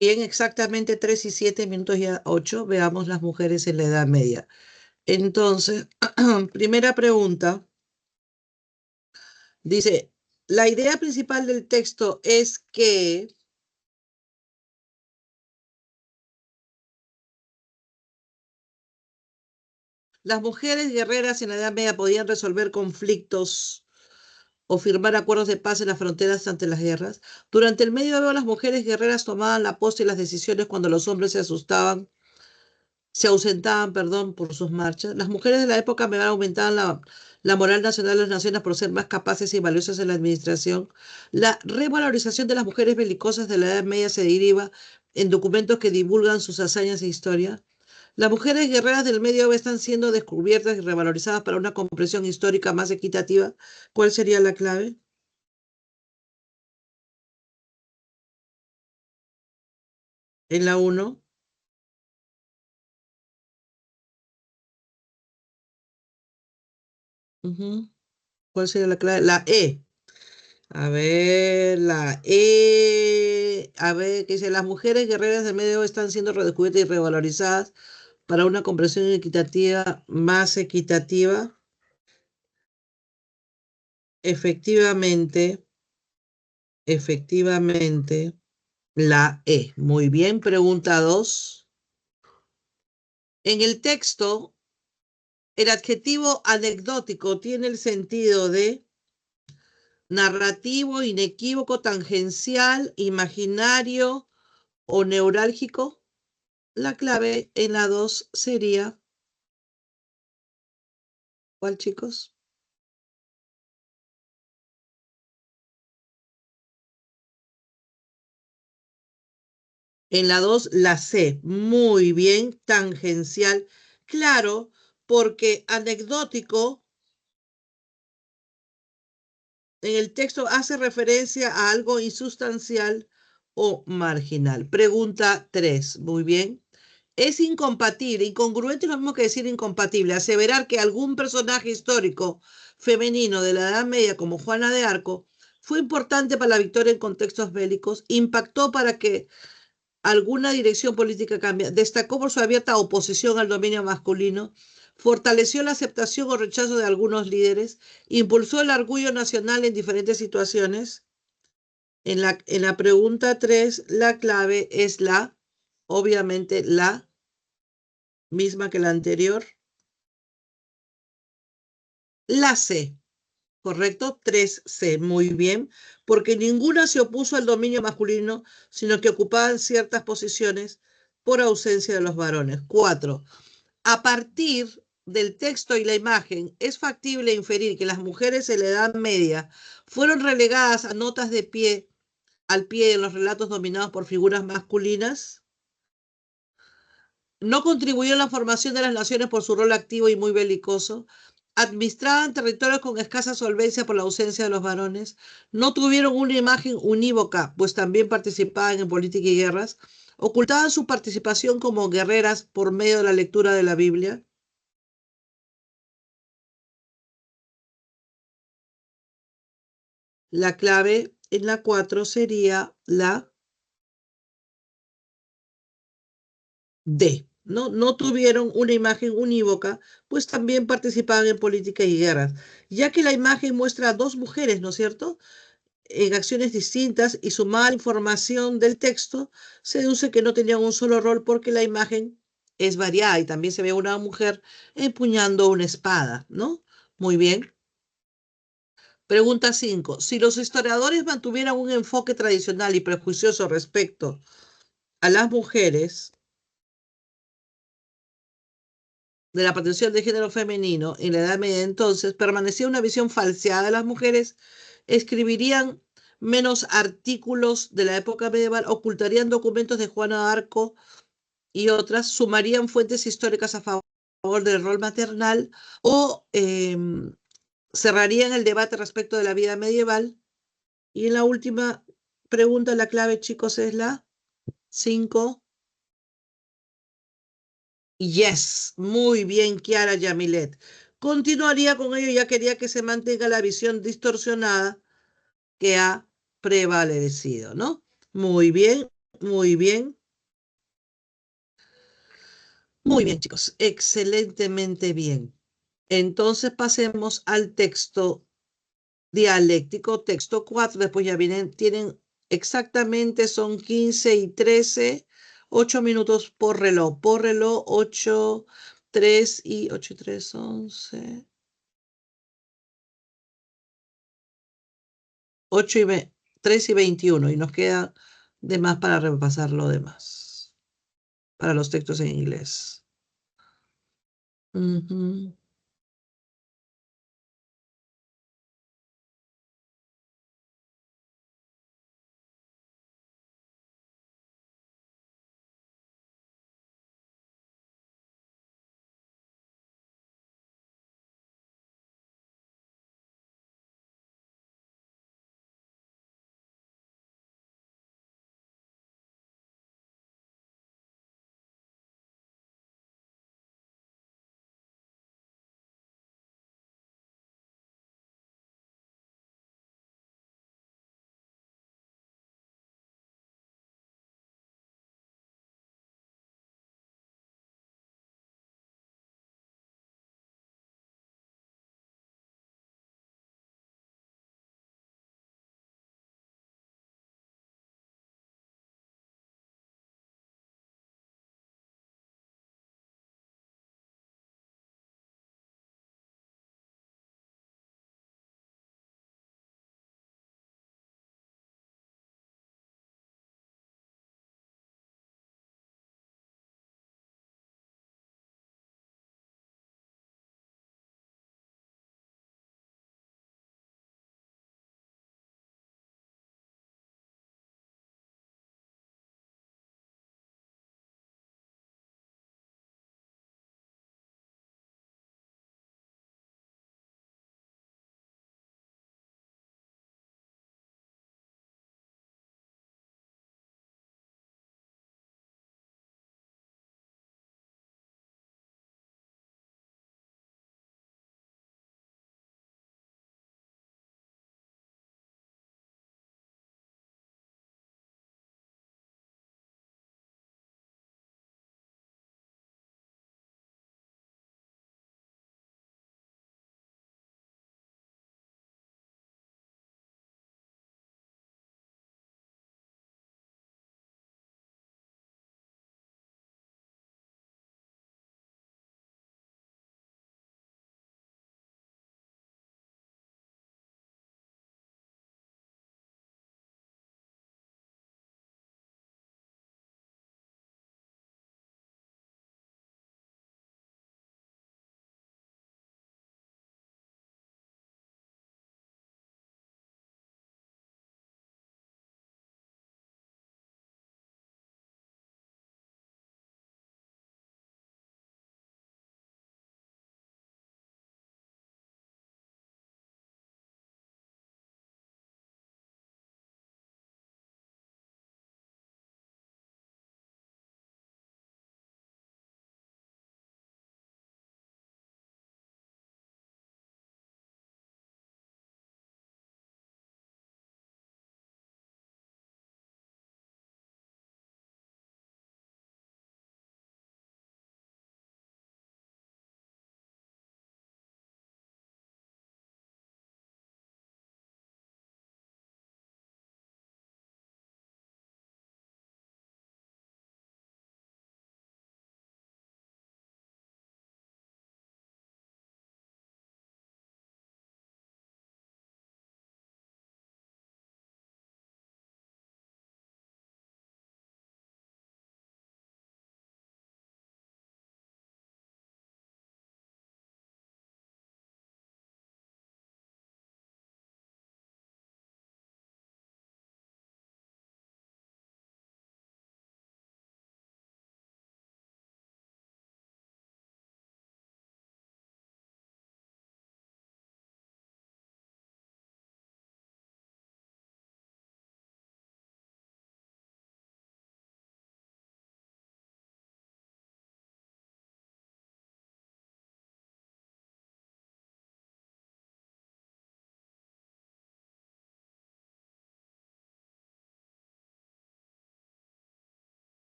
Bien, exactamente 3 y 7 minutos ya 8. Veamos las mujeres en la Edad Media. Entonces, primera pregunta, dice, la idea principal del texto es que las mujeres guerreras en la Edad Media podían resolver conflictos o firmar acuerdos de paz en las fronteras ante las guerras. Durante el medioevo, las mujeres guerreras tomaban la posta y las decisiones cuando los hombres se ausentaban, perdón, por sus marchas. Las mujeres de la época medieval aumentaban la moral nacional de las naciones por ser más capaces y valiosas en la administración. La revalorización de las mujeres belicosas de la Edad Media se deriva en documentos que divulgan sus hazañas e historia. Las mujeres guerreras del Medioevo están siendo descubiertas y revalorizadas para una comprensión histórica más equitativa. ¿Cuál sería la clave? En la uno. Ujú. ¿Cuál sería la clave? La E. A ver, la E. A ver, que dice, las mujeres guerreras del Medioevo están siendo redescubiertas y revalorizadas para una comprensión equitativa, más equitativa. Efectivamente, efectivamente, la E. Muy bien, pregunta 2. En el texto, el adjetivo anecdótico tiene el sentido de narrativo, inequívoco, tangencial, imaginario o neurálgico. La clave en la 2 sería, ¿cuál, chicos? En la 2 la C. Muy bien, tangencial. Claro, porque anecdótico en el texto hace referencia a algo insustancial o marginal. Pregunta 3. Muy bien. Es incompatible, incongruente es lo mismo que decir incompatible, aseverar que algún personaje histórico femenino de la Edad Media, como Juana de Arco, fue importante para la victoria en contextos bélicos, impactó para que alguna dirección política cambie, destacó por su abierta oposición al dominio masculino, fortaleció la aceptación o rechazo de algunos líderes, impulsó el orgullo nacional en diferentes situaciones. En la pregunta 3, la clave es obviamente, la misma que la anterior. La C, ¿correcto? 3C, muy bien, porque ninguna se opuso al dominio masculino, sino que ocupaban ciertas posiciones por ausencia de los varones. 4. A partir del texto y la imagen, es factible inferir que las mujeres en la Edad Media fueron relegadas a notas de pie, al pie en los relatos dominados por figuras masculinas. No contribuyó en la formación de las naciones por su rol activo y muy belicoso. Administraban territorios con escasa solvencia por la ausencia de los varones. No tuvieron una imagen unívoca, pues también participaban en política y guerras. Ocultaban su participación como guerreras por medio de la lectura de la Biblia. La clave en la 4 sería la D. No tuvieron una imagen unívoca, pues también participaban en política y guerras, ya que la imagen muestra a dos mujeres, ¿no es cierto?, en acciones distintas y su mala información del texto se deduce que no tenían un solo rol porque la imagen es variada y también se ve una mujer empuñando una espada, ¿no? Muy bien. Pregunta 5. Si los historiadores mantuvieran un enfoque tradicional y prejuicioso respecto a las mujeres de la protección del género femenino en la Edad Media entonces, permanecía una visión falseada de las mujeres, escribirían menos artículos de la época medieval, ocultarían documentos de Juana de Arco y otras, sumarían fuentes históricas a favor del rol maternal o cerrarían el debate respecto de la vida medieval. Y en la última pregunta, la clave, chicos, es la 5. Yes, muy bien, Kiara Yamilet. Continuaría con ello, ya quería que se mantenga la visión distorsionada que ha prevalecido, ¿no? Muy bien. Muy bien. Muy bien, chicos. Excelentemente bien. Entonces pasemos al texto dialéctico, texto 4. Después ya vienen, tienen exactamente, son 15 y 13, 8 minutos por reloj, 8, 3 y 8, 3, 11, 8 y 3 y 21. Y nos queda de más para repasar lo demás, para los textos en inglés. Ujú.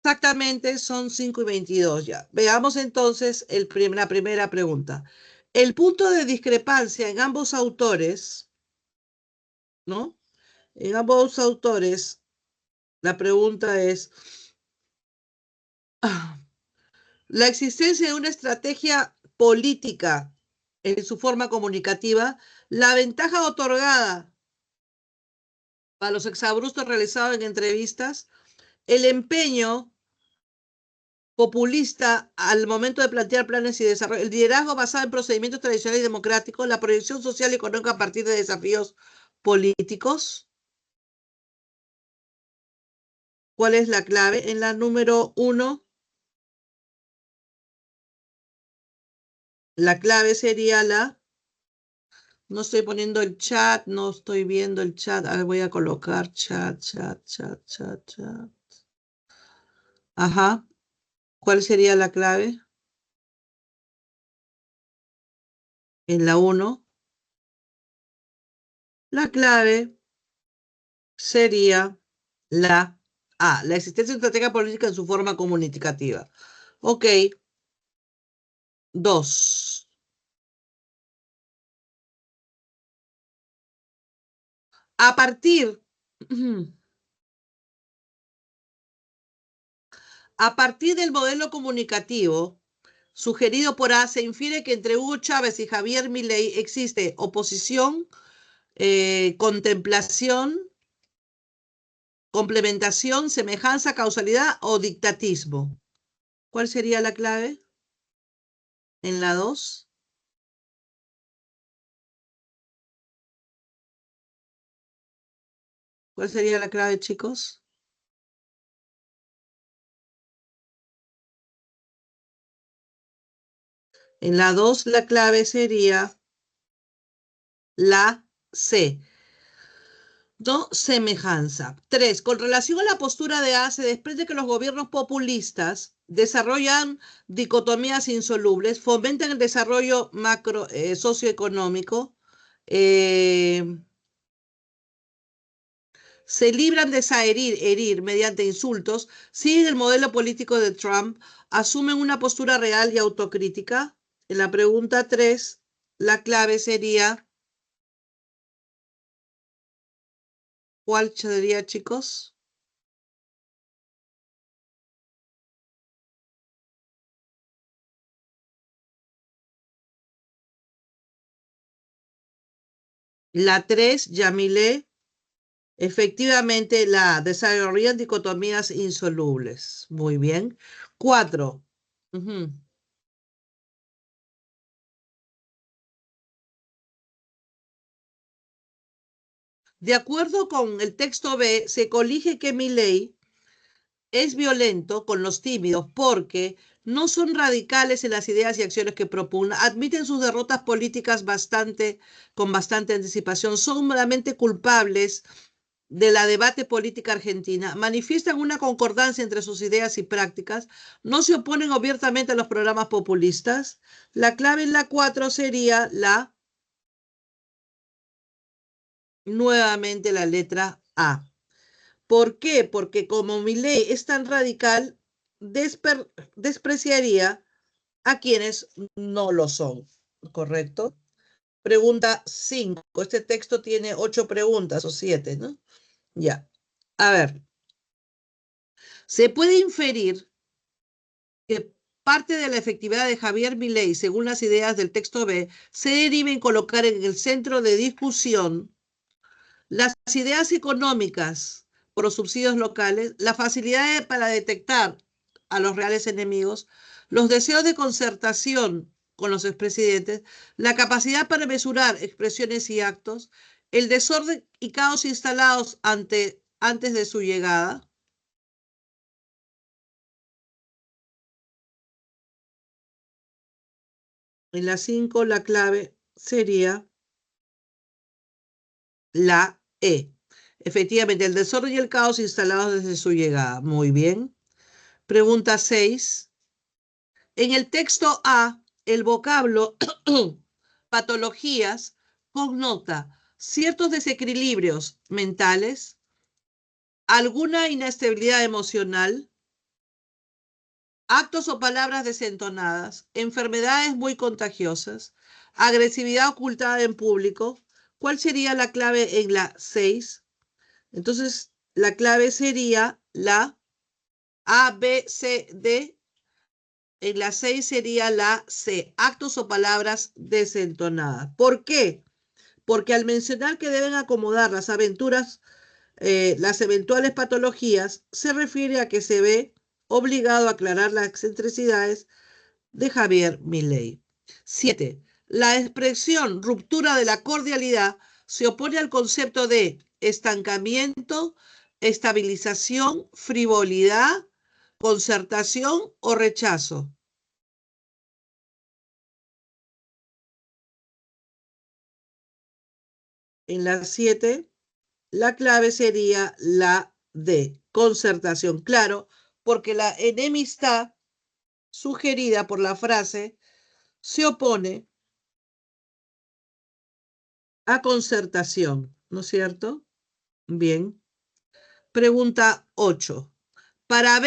Exactamente, son 5:22 ya. Veamos entonces la primera pregunta. El punto de discrepancia en ambos autores, ¿no? En ambos autores, la pregunta es, la existencia de una estrategia política en su forma comunicativa, la ventaja otorgada a los exabruptos realizados en entrevistas, el empeño populista al momento de plantear planes y desarrollo, el liderazgo basado en procedimientos tradicionales y democráticos, la proyección social y económica a partir de desafíos políticos. ¿Cuál es la clave? En la número 1, la clave sería no estoy poniendo el chat, no estoy viendo el chat, a ver, voy a colocar chat. Ajá, ¿cuál sería la clave? En la 1, la clave sería la A, la existencia de una estrategia política en su forma comunicativa. Ok, 2. A partir, a partir del modelo comunicativo sugerido por A, se infiere que entre Hugo Chávez y Javier Milei existe oposición, contemplación, complementación, semejanza, causalidad o dictatismo. ¿Cuál sería la clave? En la 2. ¿Cuál sería la clave, chicos? En la 2 la clave sería la C. No semejanza. 3. Con relación a la postura de A, se desprende que los gobiernos populistas desarrollan dicotomías insolubles, fomentan el desarrollo socioeconómico, eh, se libran de herir mediante insultos, siguen el modelo político de Trump, asumen una postura real y autocrítica. En la pregunta 3, la clave sería, ¿cuál sería, chicos? La 3, Yamile. Efectivamente, la desarrollan dicotomías insolubles. Muy bien. 4. Ujú. De acuerdo con el texto B, se colige que Milei es violento con los tímidos porque no son radicales en las ideas y acciones que propugnan, admiten sus derrotas políticas con bastante anticipación, son meramente culpables de la debate política argentina, manifiestan una concordancia entre sus ideas y prácticas, no se oponen abiertamente a los programas populistas. La clave en la 4 sería nuevamente la letra A. ¿Por qué? Porque como mi ley es tan radical, despreciaría a quienes no lo son. ¿Correcto? Pregunta 5. Este texto tiene 8 preguntas o 7, ¿no? Ya. A ver, se puede inferir que parte de la efectividad de Javier Milei, según las ideas del texto B, se deriva en colocar en el centro de discusión las ideas económicas por los subsidios locales, la facilidad para detectar a los reales enemigos, los deseos de concertación con los expresidentes, la capacidad para mesurar expresiones y actos, el desorden y caos instalados antes de su llegada. En la 5 la clave sería la E. Efectivamente, el desorden y el caos instalados desde su llegada. Muy bien. Pregunta 6. En el texto A, el vocablo patologías connota ciertos desequilibrios mentales, alguna inestabilidad emocional, actos o palabras desentonadas, enfermedades muy contagiosas, agresividad ocultada en público. ¿Cuál sería la clave en la 6? Entonces, la clave sería la A, B, C, D. En la 6 sería la C, actos o palabras desentonadas. ¿Por qué? Porque al mencionar que deben acomodar las aventuras, las eventuales patologías, se refiere a que se ve obligado a aclarar las excentricidades de Javier Milei. 7. La expresión ruptura de la cordialidad se opone al concepto de estancamiento, estabilización, frivolidad, concertación o rechazo. En la 7, la clave sería la D, concertación. Claro, porque la enemistad sugerida por la frase se opone a concertación, ¿no es cierto? Bien. Pregunta 8. Para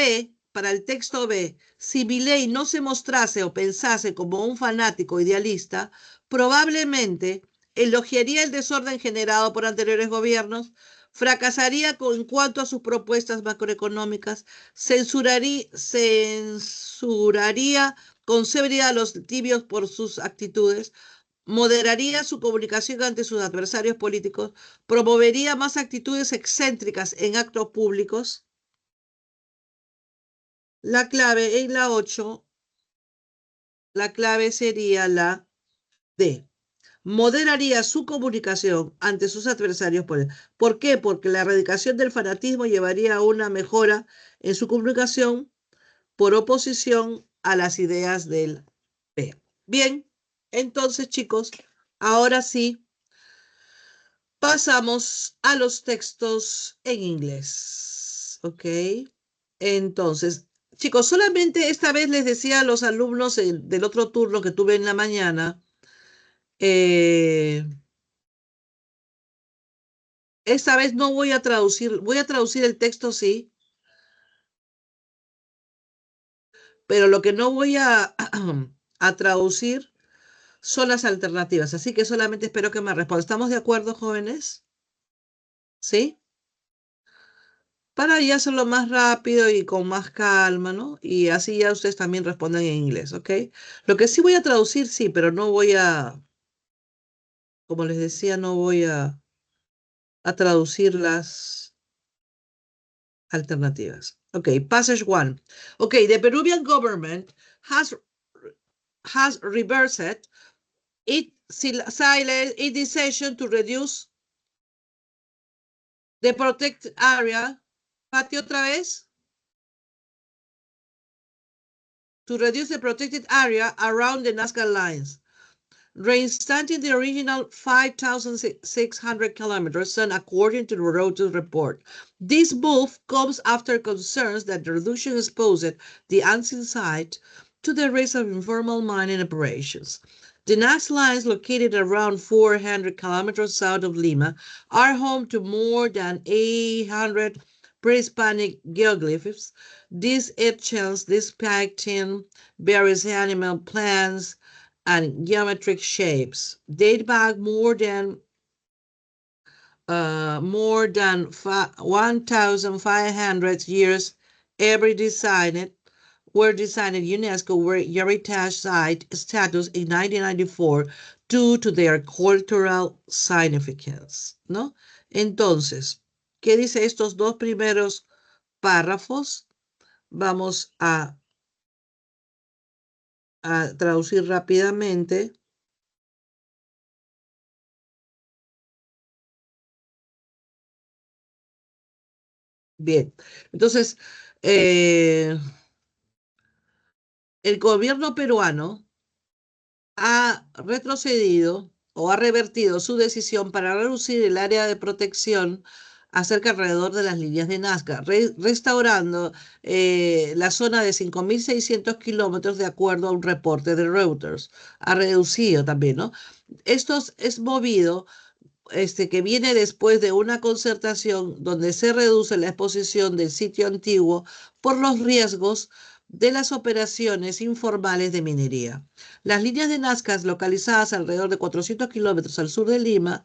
el texto B, si Milei no se mostrase o pensase como un fanático idealista, probablemente elogiaría el desorden generado por anteriores gobiernos, fracasaría en cuanto a sus propuestas macroeconómicas, censuraría con severidad a los tibios por sus actitudes, moderaría su comunicación ante sus adversarios políticos, promovería más actitudes excéntricas en actos públicos. La clave en la 8, la clave sería la D. Moderaría su comunicación ante sus adversarios políticos. ¿Por qué? Porque la erradicación del fanatismo llevaría a una mejora en su comunicación por oposición a las ideas del P. Bien, entonces chicos, ahora sí pasamos a los textos en inglés. ¿Ok? Entonces, chicos, solamente esta vez les decía a los alumnos del otro turno que tuve en la mañana, eh, esta vez no voy a traducir el texto, sí, pero lo que no voy a, a traducir son las alternativas. Así que solamente espero que me respondan. ¿Estamos de acuerdo, jóvenes? ¿Sí? Para ya hacerlo más rápido y con más calma, ¿no? Y así ya ustedes también responden en inglés, ¿ok? Lo que sí voy a traducir, sí, pero no voy a, como les decía, no voy a traducir las alternativas. Okay, passage one. Okay, the Peruvian government has reversed its decision to reduce the protected area. Pati, otra vez. To reduce the protected area around the Nazca lines, reinstating the original 5,600 kilometers zone according to the Reuters report. This move comes after concerns that the reduction exposed the ancient site to the risk of informal mining operations. The Nazca lines, located around 400 kilometers south of Lima, are home to more than 800 pre-Hispanic geoglyphs. These etchings depicting various animal, plants, and geometric shapes date back more than 1,500 years. Were designed UNESCO Heritage Site status in 1994 due to their cultural significance, ¿no? Entonces, ¿qué dice estos dos primeros párrafos? Vamos a traducir rápidamente. Bien, entonces, el gobierno peruano ha retrocedido o ha revertido su decisión para reducir el área de protección acerca alrededor de las líneas de Nazca, restaurando la zona de 5.600 kilómetros de acuerdo a un reporte de Reuters. Ha reducido también, ¿no? Esto es movido que viene después de una concertación donde se reduce la exposición del sitio antiguo por los riesgos de las operaciones informales de minería. Las líneas de Nazca, localizadas alrededor de 400 kilómetros al sur de Lima,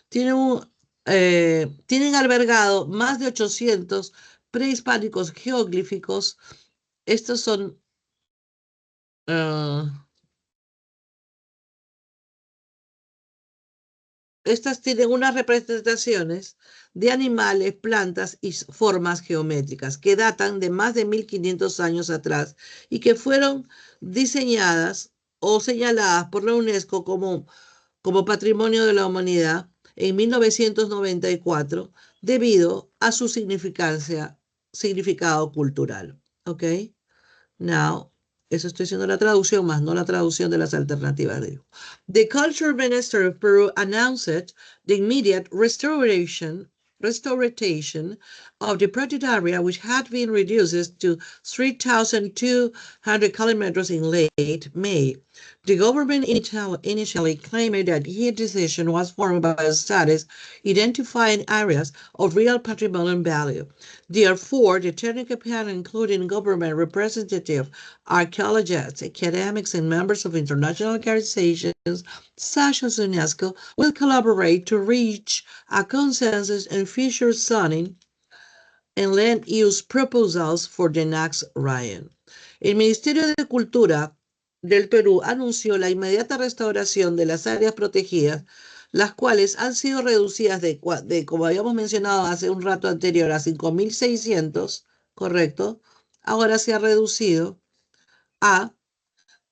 tienen albergado más de 800 prehispánicos geoglíficos. Estos son estas tienen unas representaciones de animales, plantas y formas geométricas que datan de más de 1500 años atrás y que fueron diseñadas o señaladas por la UNESCO como Patrimonio de la Humanidad en 1994 debido a su significado cultural. ¿Ok? Now, eso estoy haciendo la traducción más, no la traducción de las alternativas. The Culture Minister of Peru announced the immediate restoration of the project area, which had been reduced to 3,200 kilometers in late May. The government initially claimed that its decision was formed by studies identifying areas of real patrimonial value. Therefore, the technical panel, including government representatives, archaeologists, academics, and members of international organizations such as UNESCO, will collaborate to reach a consensus on future zoning and land use proposals for the next region. El Ministerio de Cultura del Perú anunció la inmediata restauración de las áreas protegidas, las cuales han sido reducidas como habíamos mencionado hace un rato anterior, a 5.600, correcto, ahora se ha reducido a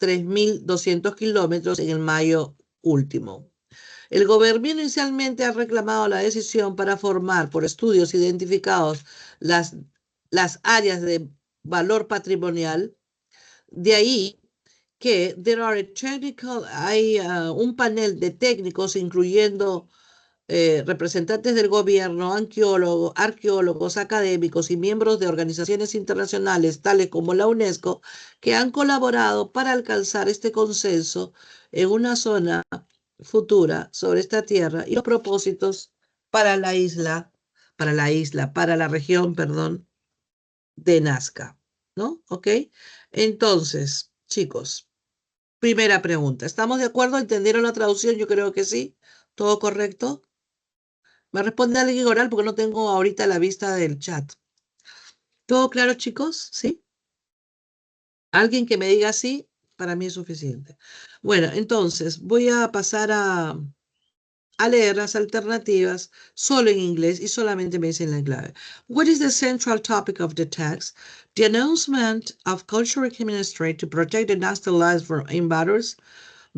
3.200 kilómetros en el mayo último. El gobierno inicialmente ha reclamado la decisión para formar por estudios identificados las áreas de valor patrimonial. De ahí que hay un panel de técnicos, incluyendo representantes del gobierno, arqueólogos, académicos y miembros de organizaciones internacionales, tales como la UNESCO, que han colaborado para alcanzar este consenso en una zona futura sobre esta tierra y los propósitos para la región, perdón, de Nazca, ¿no? ¿Ok? Entonces, chicos, primera pregunta. ¿Estamos de acuerdo? ¿Entendieron la traducción? Yo creo que sí. ¿Todo correcto? Me responde alguien oral porque no tengo ahorita la vista del chat. ¿Todo claro, chicos? ¿Sí? Alguien que me diga sí, para mí es suficiente. Bueno, entonces voy a pasar a leer las alternativas solo en inglés y solamente me dicen la clave. What is the central topic of the text? The announcement of cultural ministry to protect the Nazca lands from invaders.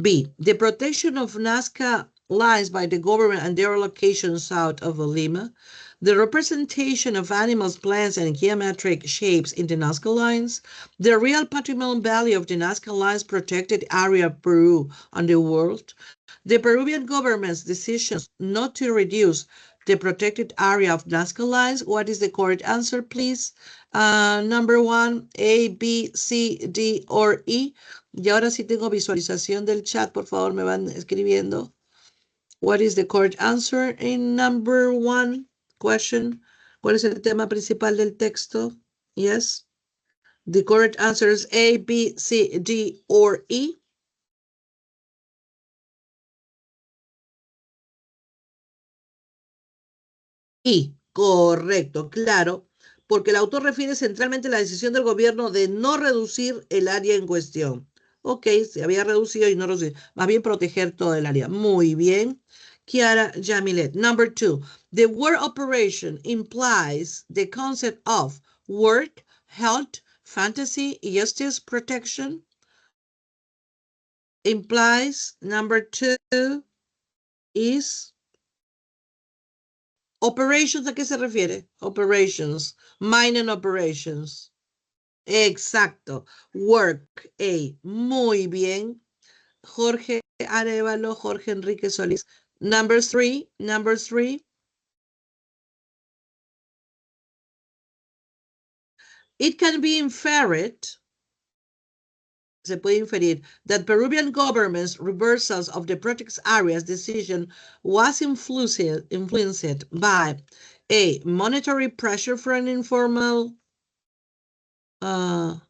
B. The protection of Nazca lands by the government and their location south of Lima. The representation of animals, plants, and geometric shapes in the Nazca lines. The real patrimonial value of the Nazca lines protected area of Peru and the world. The Peruvian government's decisions not to reduce the protected area of Nazca lines. What is the correct answer, please? Number one, A, B, C, D, or E. Y ahora sí tengo visualización del chat. Por favor, me van escribiendo. What is the correct answer in number one question? ¿Cuál es el tema principal del texto? Yes. The correct answer is A, B, C, D, or E. Y, correcto, claro, porque el autor refiere centralmente a la decisión del gobierno de no reducir el área en cuestión. Ok, se había reducido y no reducir, más bien proteger todo el área. Muy bien. Kiara Jamilet. Number two, the word operation implies the concept of work, health, fantasy, justice, protection. Implies, number two, is operations. ¿A qué se refiere? Operations, mining operations. Exacto. Work, A. Muy bien. Jorge Arevalo, Jorge Enrique Solís. Number three. It can be inferred, se puede inferir, that Peruvian government's reversals of the project area's decision was influenced by A. Monetary pressure from informal Lo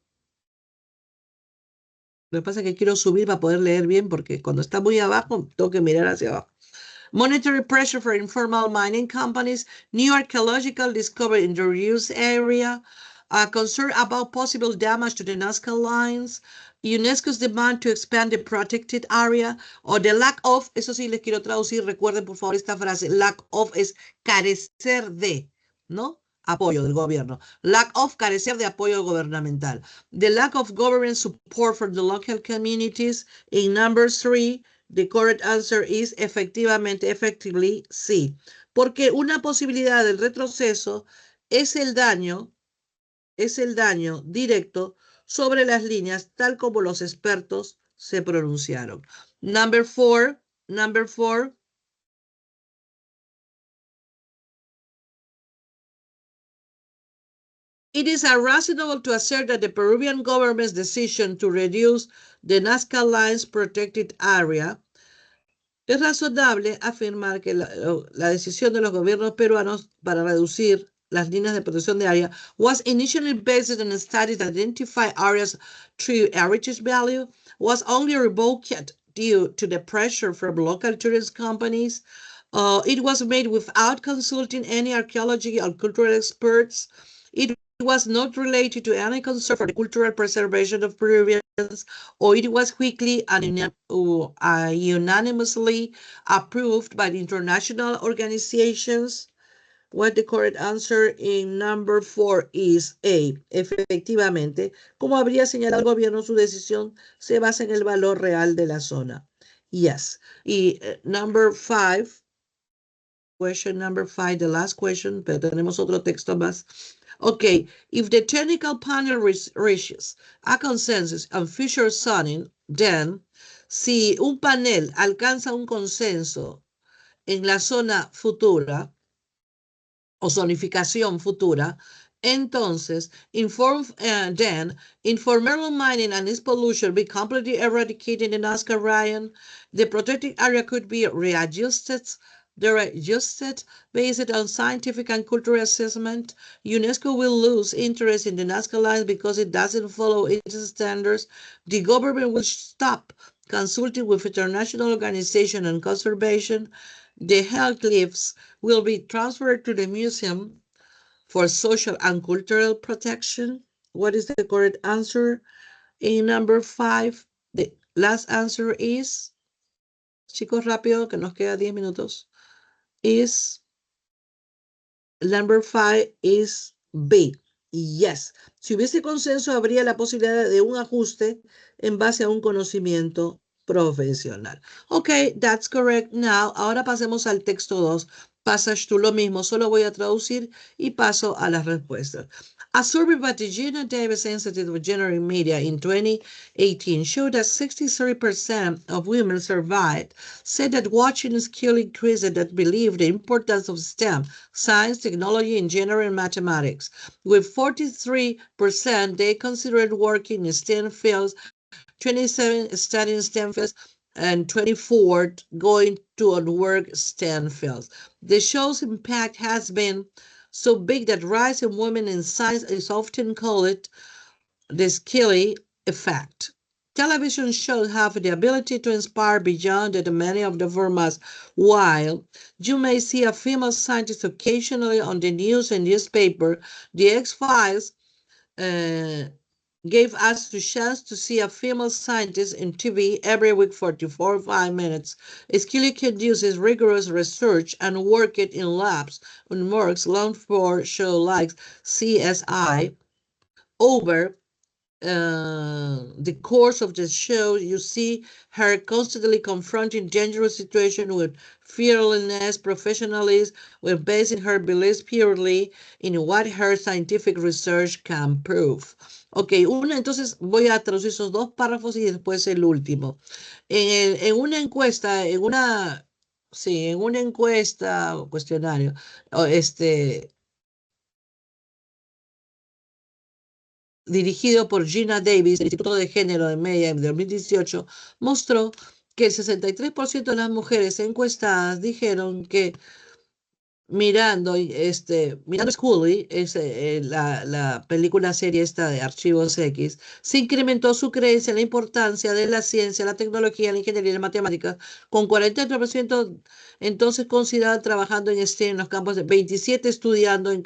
que pasa es que quiero subir para poder leer bien porque cuando está muy abajo tengo que mirar hacia abajo. Monetary pressure for informal mining companies, new archaeological discovery in the reuse area, concern about possible damage to the Nazca lines, UNESCO's demand to expand the protected area, o the lack of, eso sí les quiero traducir, recuerden por favor esta frase, lack of es carecer de, ¿no? Apoyo del gobierno. Lack of, carecer de apoyo gubernamental. The lack of government support for the local communities. In number 3, the correct answer is efectivamente, effectively, sí. Porque una posibilidad del retroceso es el daño directo sobre las líneas tal como los expertos se pronunciaron. Number 4. It is unreasonable to assert that the Peruvian government's decision to reduce the Nazca Line's protected area. Es razonable afirmar que la decisión de los gobiernos peruanos para reducir las líneas de protección de área was initially based on studies that identify areas true heritage value, was only revoked due to the pressure from local tourist companies. It was made without consulting any archaeology or cultural experts. It was not related to any concern for the cultural preservation of Peruvians, or it was quickly and unanimously approved by the international organizations. What the correct answer in number 4 is A. Efectivamente, como habría señalado el gobierno, su decisión se basa en el valor real de la zona. Yes. Y number 5, question number 5, the last question, pero tenemos otro texto más. Okay, if the technical panel reaches a consensus on future zoning, then, si un panel alcanza un consenso en la zona futura, o zonificación futura, entonces, then, informal mining and its pollution be completely eradicated in Nazca region, the protected area could be readjusted based on scientific and cultural assessment. UNESCO will lose interest in the Nazca lines because it doesn't follow its standards. The government will stop consulting with international organizations on conservation. The Hell Cliffs will be transferred to the Museum for Social and Cultural Protection. What is the correct answer? In number 5, the last answer is, chicos, rápido, que nos queda 10 minutos, is, number 5 is B. Yes. Si hubiese consenso, habría la posibilidad de un ajuste en base a un conocimiento profesional. Ok, that's correct. Now, ahora pasemos al texto 2. Passage 2, lo mismo, solo voy a traducir y paso a las respuestas. A survey by the Gina Davis Institute of Gender Media in 2018 showed that 63% of women surveyed said that watching skill increased that believe the importance of STEM, science, technology, engineering, and mathematics. With 43%, they considered working in STEM fields, 27 studying STEM fields, and 24 going to work STEM fields. The show's impact has been so big that rise in women in science is often called the Skilly effect. Television shows have the ability to inspire beyond the many of the formats. While you may see a female scientist occasionally on the news and newspaper, the X-Files gave us the chance to see a female scientist in TV every week for 45 minutes. Skilly conduces rigorous research and worked in labs on works long for shows like CSI. Over the course of the show, you see her constantly confronting dangerous situations with fearlessness, professionalism, with basing her beliefs purely in what her scientific research can prove. Ok, entonces voy a traducir esos dos párrafos y después el último. En una encuesta, en una encuesta o cuestionario, dirigido por Gina Davis, del Instituto de Género de Media en 2018, mostró que el 63% de las mujeres encuestadas dijeron que mirando Scully, la película serie esta de Archivos X, se incrementó su creencia en la importancia de la ciencia, la tecnología, la ingeniería y las matemáticas, con 43% entonces considerada trabajando en STEM en los campos de 27 estudiando en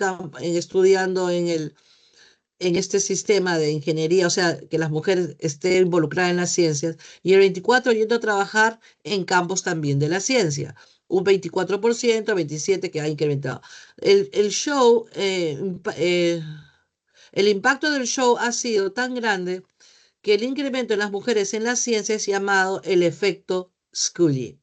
este sistema de ingeniería, o sea, que las mujeres estén involucradas en las ciencias, y el 24% yendo a trabajar en campos también de la ciencia. Un 24%, 27% que ha incrementado. El show, el impacto del show ha sido tan grande que el incremento en las mujeres en la ciencia es llamado el efecto Scully,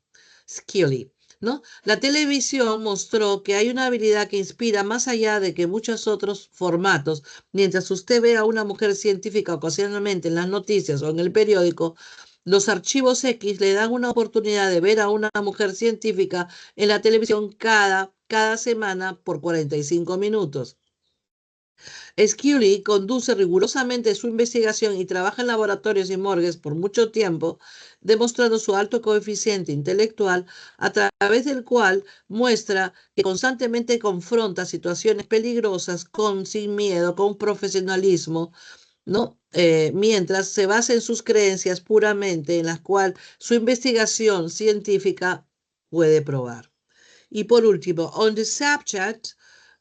¿no? La televisión mostró que hay una habilidad que inspira más allá de que muchos otros formatos. Mientras usted ve a una mujer científica ocasionalmente en las noticias o en el periódico, los archivos X le dan una oportunidad de ver a una mujer científica en la televisión cada semana por 45 minutos. Scully conduce rigurosamente su investigación y trabaja en laboratorios y morgues por mucho tiempo, demostrando su alto coeficiente intelectual, a través del cual muestra que constantemente confronta situaciones peligrosas sin miedo, con profesionalismo, ¿no? Mientras se basa en sus creencias puramente, en las cuales su investigación científica puede probar. Y por último, on the subject,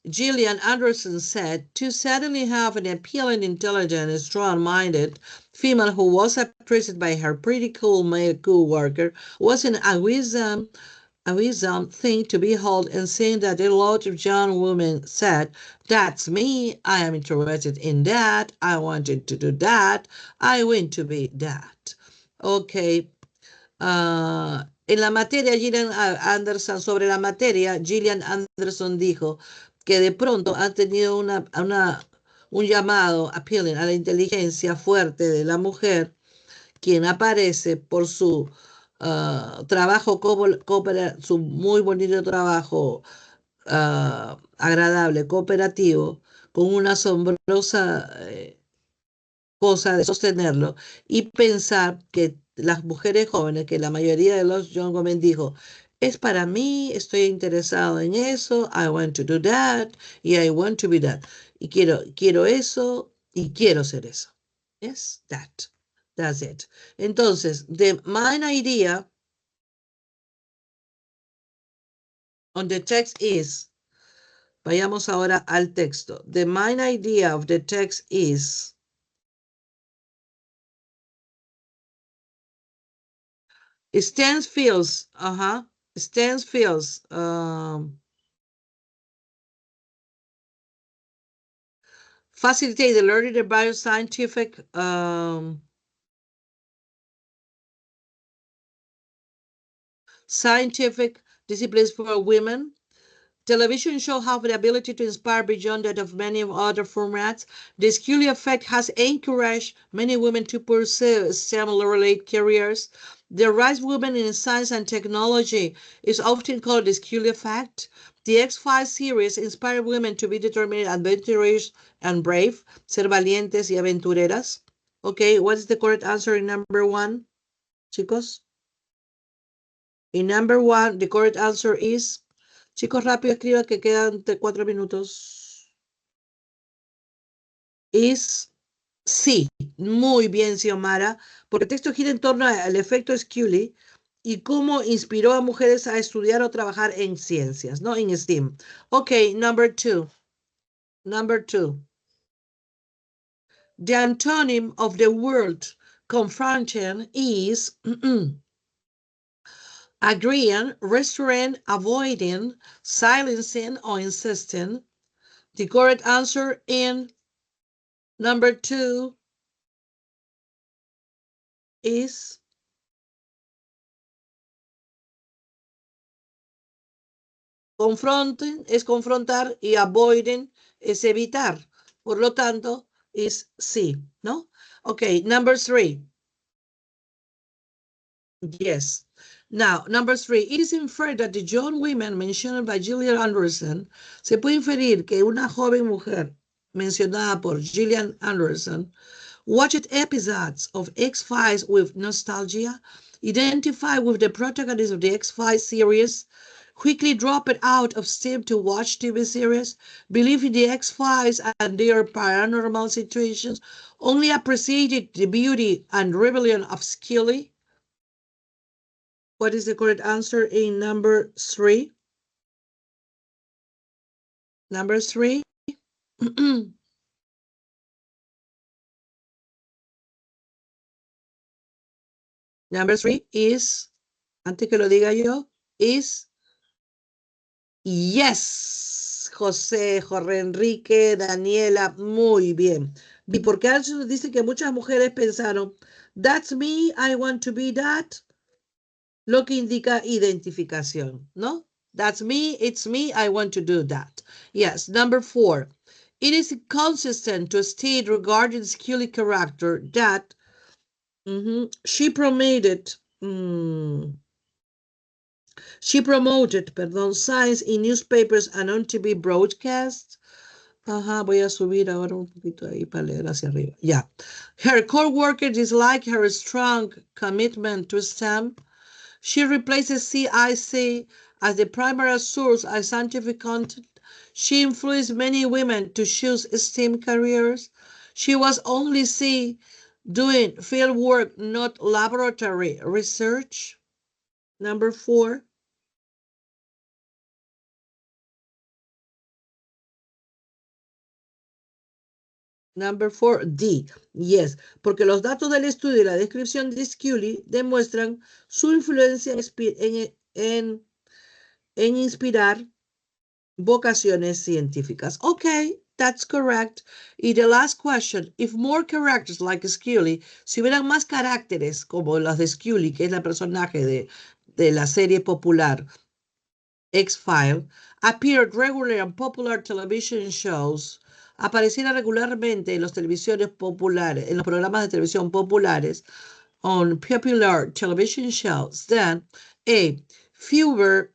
Gillian Anderson said, to suddenly have an appealing, intelligent, strong-minded female who was appraised by her pretty cool male co-worker wasn't a wisdom thing to behold, and seeing that a lot of young women said, that's me, I am interested in that, I wanted to do that, I want to be that. Okay. En la materia, sobre la materia, Gillian Anderson dijo que de pronto han tenido un llamado appealing a la inteligencia fuerte de la mujer, quien aparece por su trabajo, su muy bonito trabajo agradable, cooperativo, con una asombrosa cosa de sostenerlo y pensar que las mujeres jóvenes, que la mayoría de los young women dijo, es para mí, estoy interesado en eso, I want to do that, y I want to be that. Y quiero eso y quiero ser eso. Yes, that. That's it. Entonces, the main idea on the text is, vayamos ahora al texto. The main idea of the text is, Stansfield's, Stansfield's facilitate the learning about scientific disciplines for women. Television shows have the ability to inspire beyond that of many other formats. The Scully effect has encouraged many women to pursue STEM-related careers. The rise of women in science and technology is often called the Scully effect. The X-Files series inspired women to be determined, adventurous, and brave, ser valientes y aventureras. Okay, what is the correct answer in number one, chicos? In number one, the correct answer is... Chicos, rápido, escriban que quedan 4 minutos. Sí. Muy bien, Xiomara, porque el texto gira en torno al efecto Scully y cómo inspiró a mujeres a estudiar o trabajar en ciencias, ¿no? En STEAM. Ok, number two. The antonym of the word confronting is agreeing, restrain, avoiding, silencing, or insisting. The correct answer in number two is confronten, es confrontar, y avoiding es evitar. Por lo tanto, es sí, ¿no? Okay, number three. Yes. Now, number three, it is inferred that the young women mentioned by Gillian Anderson, se puede inferir que una joven mujer mencionada por Gillian Anderson watched episodes of X-Files with nostalgia, identified with the protagonist of the X-Files series, quickly dropped out of steam to watch TV series, believe in the X-Files and their paranormal situations, only appreciated the beauty and rebellion of Scully? What is the correct answer in number 3? Number 3. Number 3 is, antes que lo diga yo, is yes. José, Jorge Enrique, Daniela, muy bien. Y porque Archie dice que muchas mujeres pensaron, that's me, I want to be that, lo que indica identificación, ¿no? That's me, it's me, I want to do that. Yes, number 4. It is consistent to state regarding Scully's character that she promoted, science in newspapers and on TV broadcasts. Ajá, voy a subir ahora un poquito ahí para leer hacia arriba. Ya. Her co-worker disliked her strong commitment to STEM. She replaces CIC as the primary source of scientific content. She influenced many women to choose STEM careers. She was only seen doing field work, not laboratory research. Number 4. Number 4, D. Yes, porque los datos del estudio y la descripción de Scully demuestran su influencia en inspirar vocaciones científicas. Okay, that's correct. Y the last question, if more characters like Scully, si hubieran más caracteres como los de Scully, que es la personaje de la serie popular X-Files, appeared regularly on popular television shows, apareciera regularmente en las televisiones populares, en los programas de televisión populares, on popular television shows, then A, fewer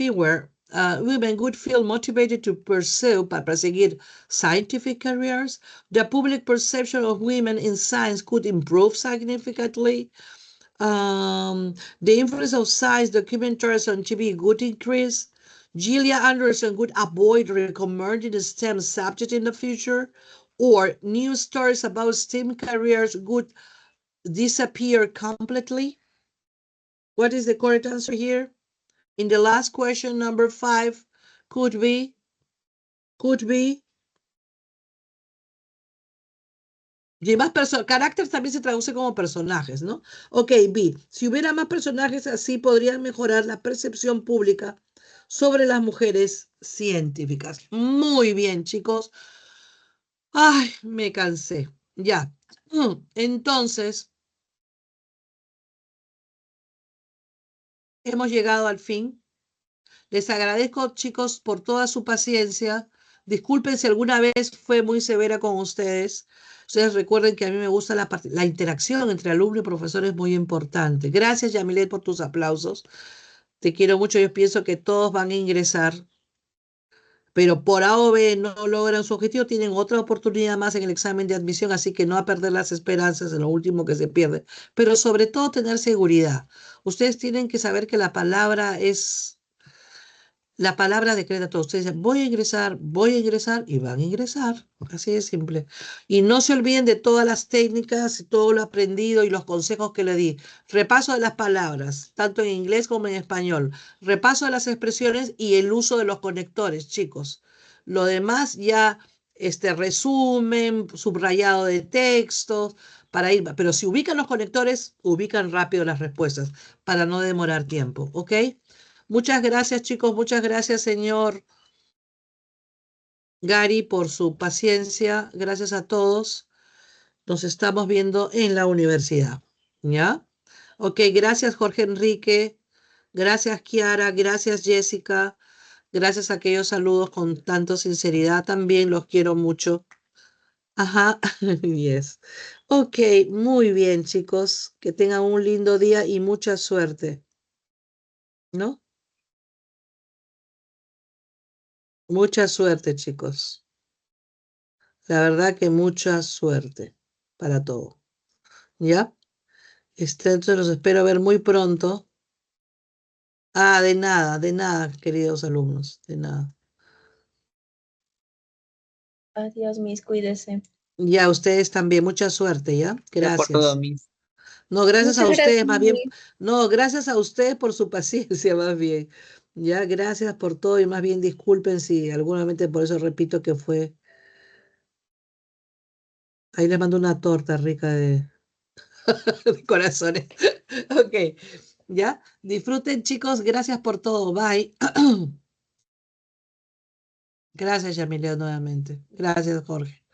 women would feel motivated to pursue, para perseguir scientific careers. The public perception of women in science could improve significantly. The influence of science documentaries on TV would increase. Gillian Anderson would avoid recommending a STEM subject in the future, or new stories about STEM careers would disappear completely. What is the correct answer here? In the last question, number 5, could be. Y más carácter también se traduce como personajes, ¿no? Ok, B. Si hubiera más personajes así, podrían mejorar la percepción pública sobre las mujeres científicas. Muy bien, chicos. Ay, me cansé. Ya. Entonces, hemos llegado al fin. Les agradezco, chicos, por toda su paciencia. Disculpen si alguna vez fue muy severa con ustedes. Ustedes recuerden que a mí me gusta la interacción entre alumno y profesor, es muy importante. Gracias, Yamilet, por tus aplausos. Te quiero mucho. Yo pienso que todos van a ingresar, pero por A o B no logran su objetivo, tienen otra oportunidad más en el examen de admisión, así que no a perder las esperanzas en lo último que se pierde. Pero sobre todo tener seguridad. Ustedes tienen que saber que la palabra decreta todo. Ustedes dicen, voy a ingresar y van a ingresar. Así de simple. Y no se olviden de todas las técnicas y todo lo aprendido y los consejos que le di. Repaso de las palabras, tanto en inglés como en español. Repaso de las expresiones y el uso de los conectores, chicos. Lo demás ya, resumen, subrayado de textos, para ir. Pero si ubican los conectores, ubican rápido las respuestas para no demorar tiempo. ¿Ok? Muchas gracias, chicos. Muchas gracias, señor Gary, por su paciencia. Gracias a todos. Nos estamos viendo en la universidad. ¿Ya? Ok, gracias, Jorge Enrique. Gracias, Kiara. Gracias, Jessica. Gracias a aquellos saludos con tanta sinceridad. También los quiero mucho. Ajá, yes. Ok, muy bien, chicos. Que tengan un lindo día y mucha suerte. ¿No? Mucha suerte, chicos. La verdad que mucha suerte para todo. ¿Ya? Entonces los espero ver muy pronto. Ah, de nada, queridos alumnos, de nada. Adiós, Miss, cuídese. Ya, ustedes también, mucha suerte, ¿ya? Ya por todo, Gracias. Miss. No, gracias a Muchas ustedes, gracias, más bien, Miss. no, gracias a ustedes por su paciencia, más bien. Ya, gracias por todo y más bien disculpen si alguna por eso repito que fue. Ahí les mando una torta rica de corazones. Ok, ya, disfruten chicos, gracias por todo, bye. Gracias, Yamileo, nuevamente. Gracias, Jorge.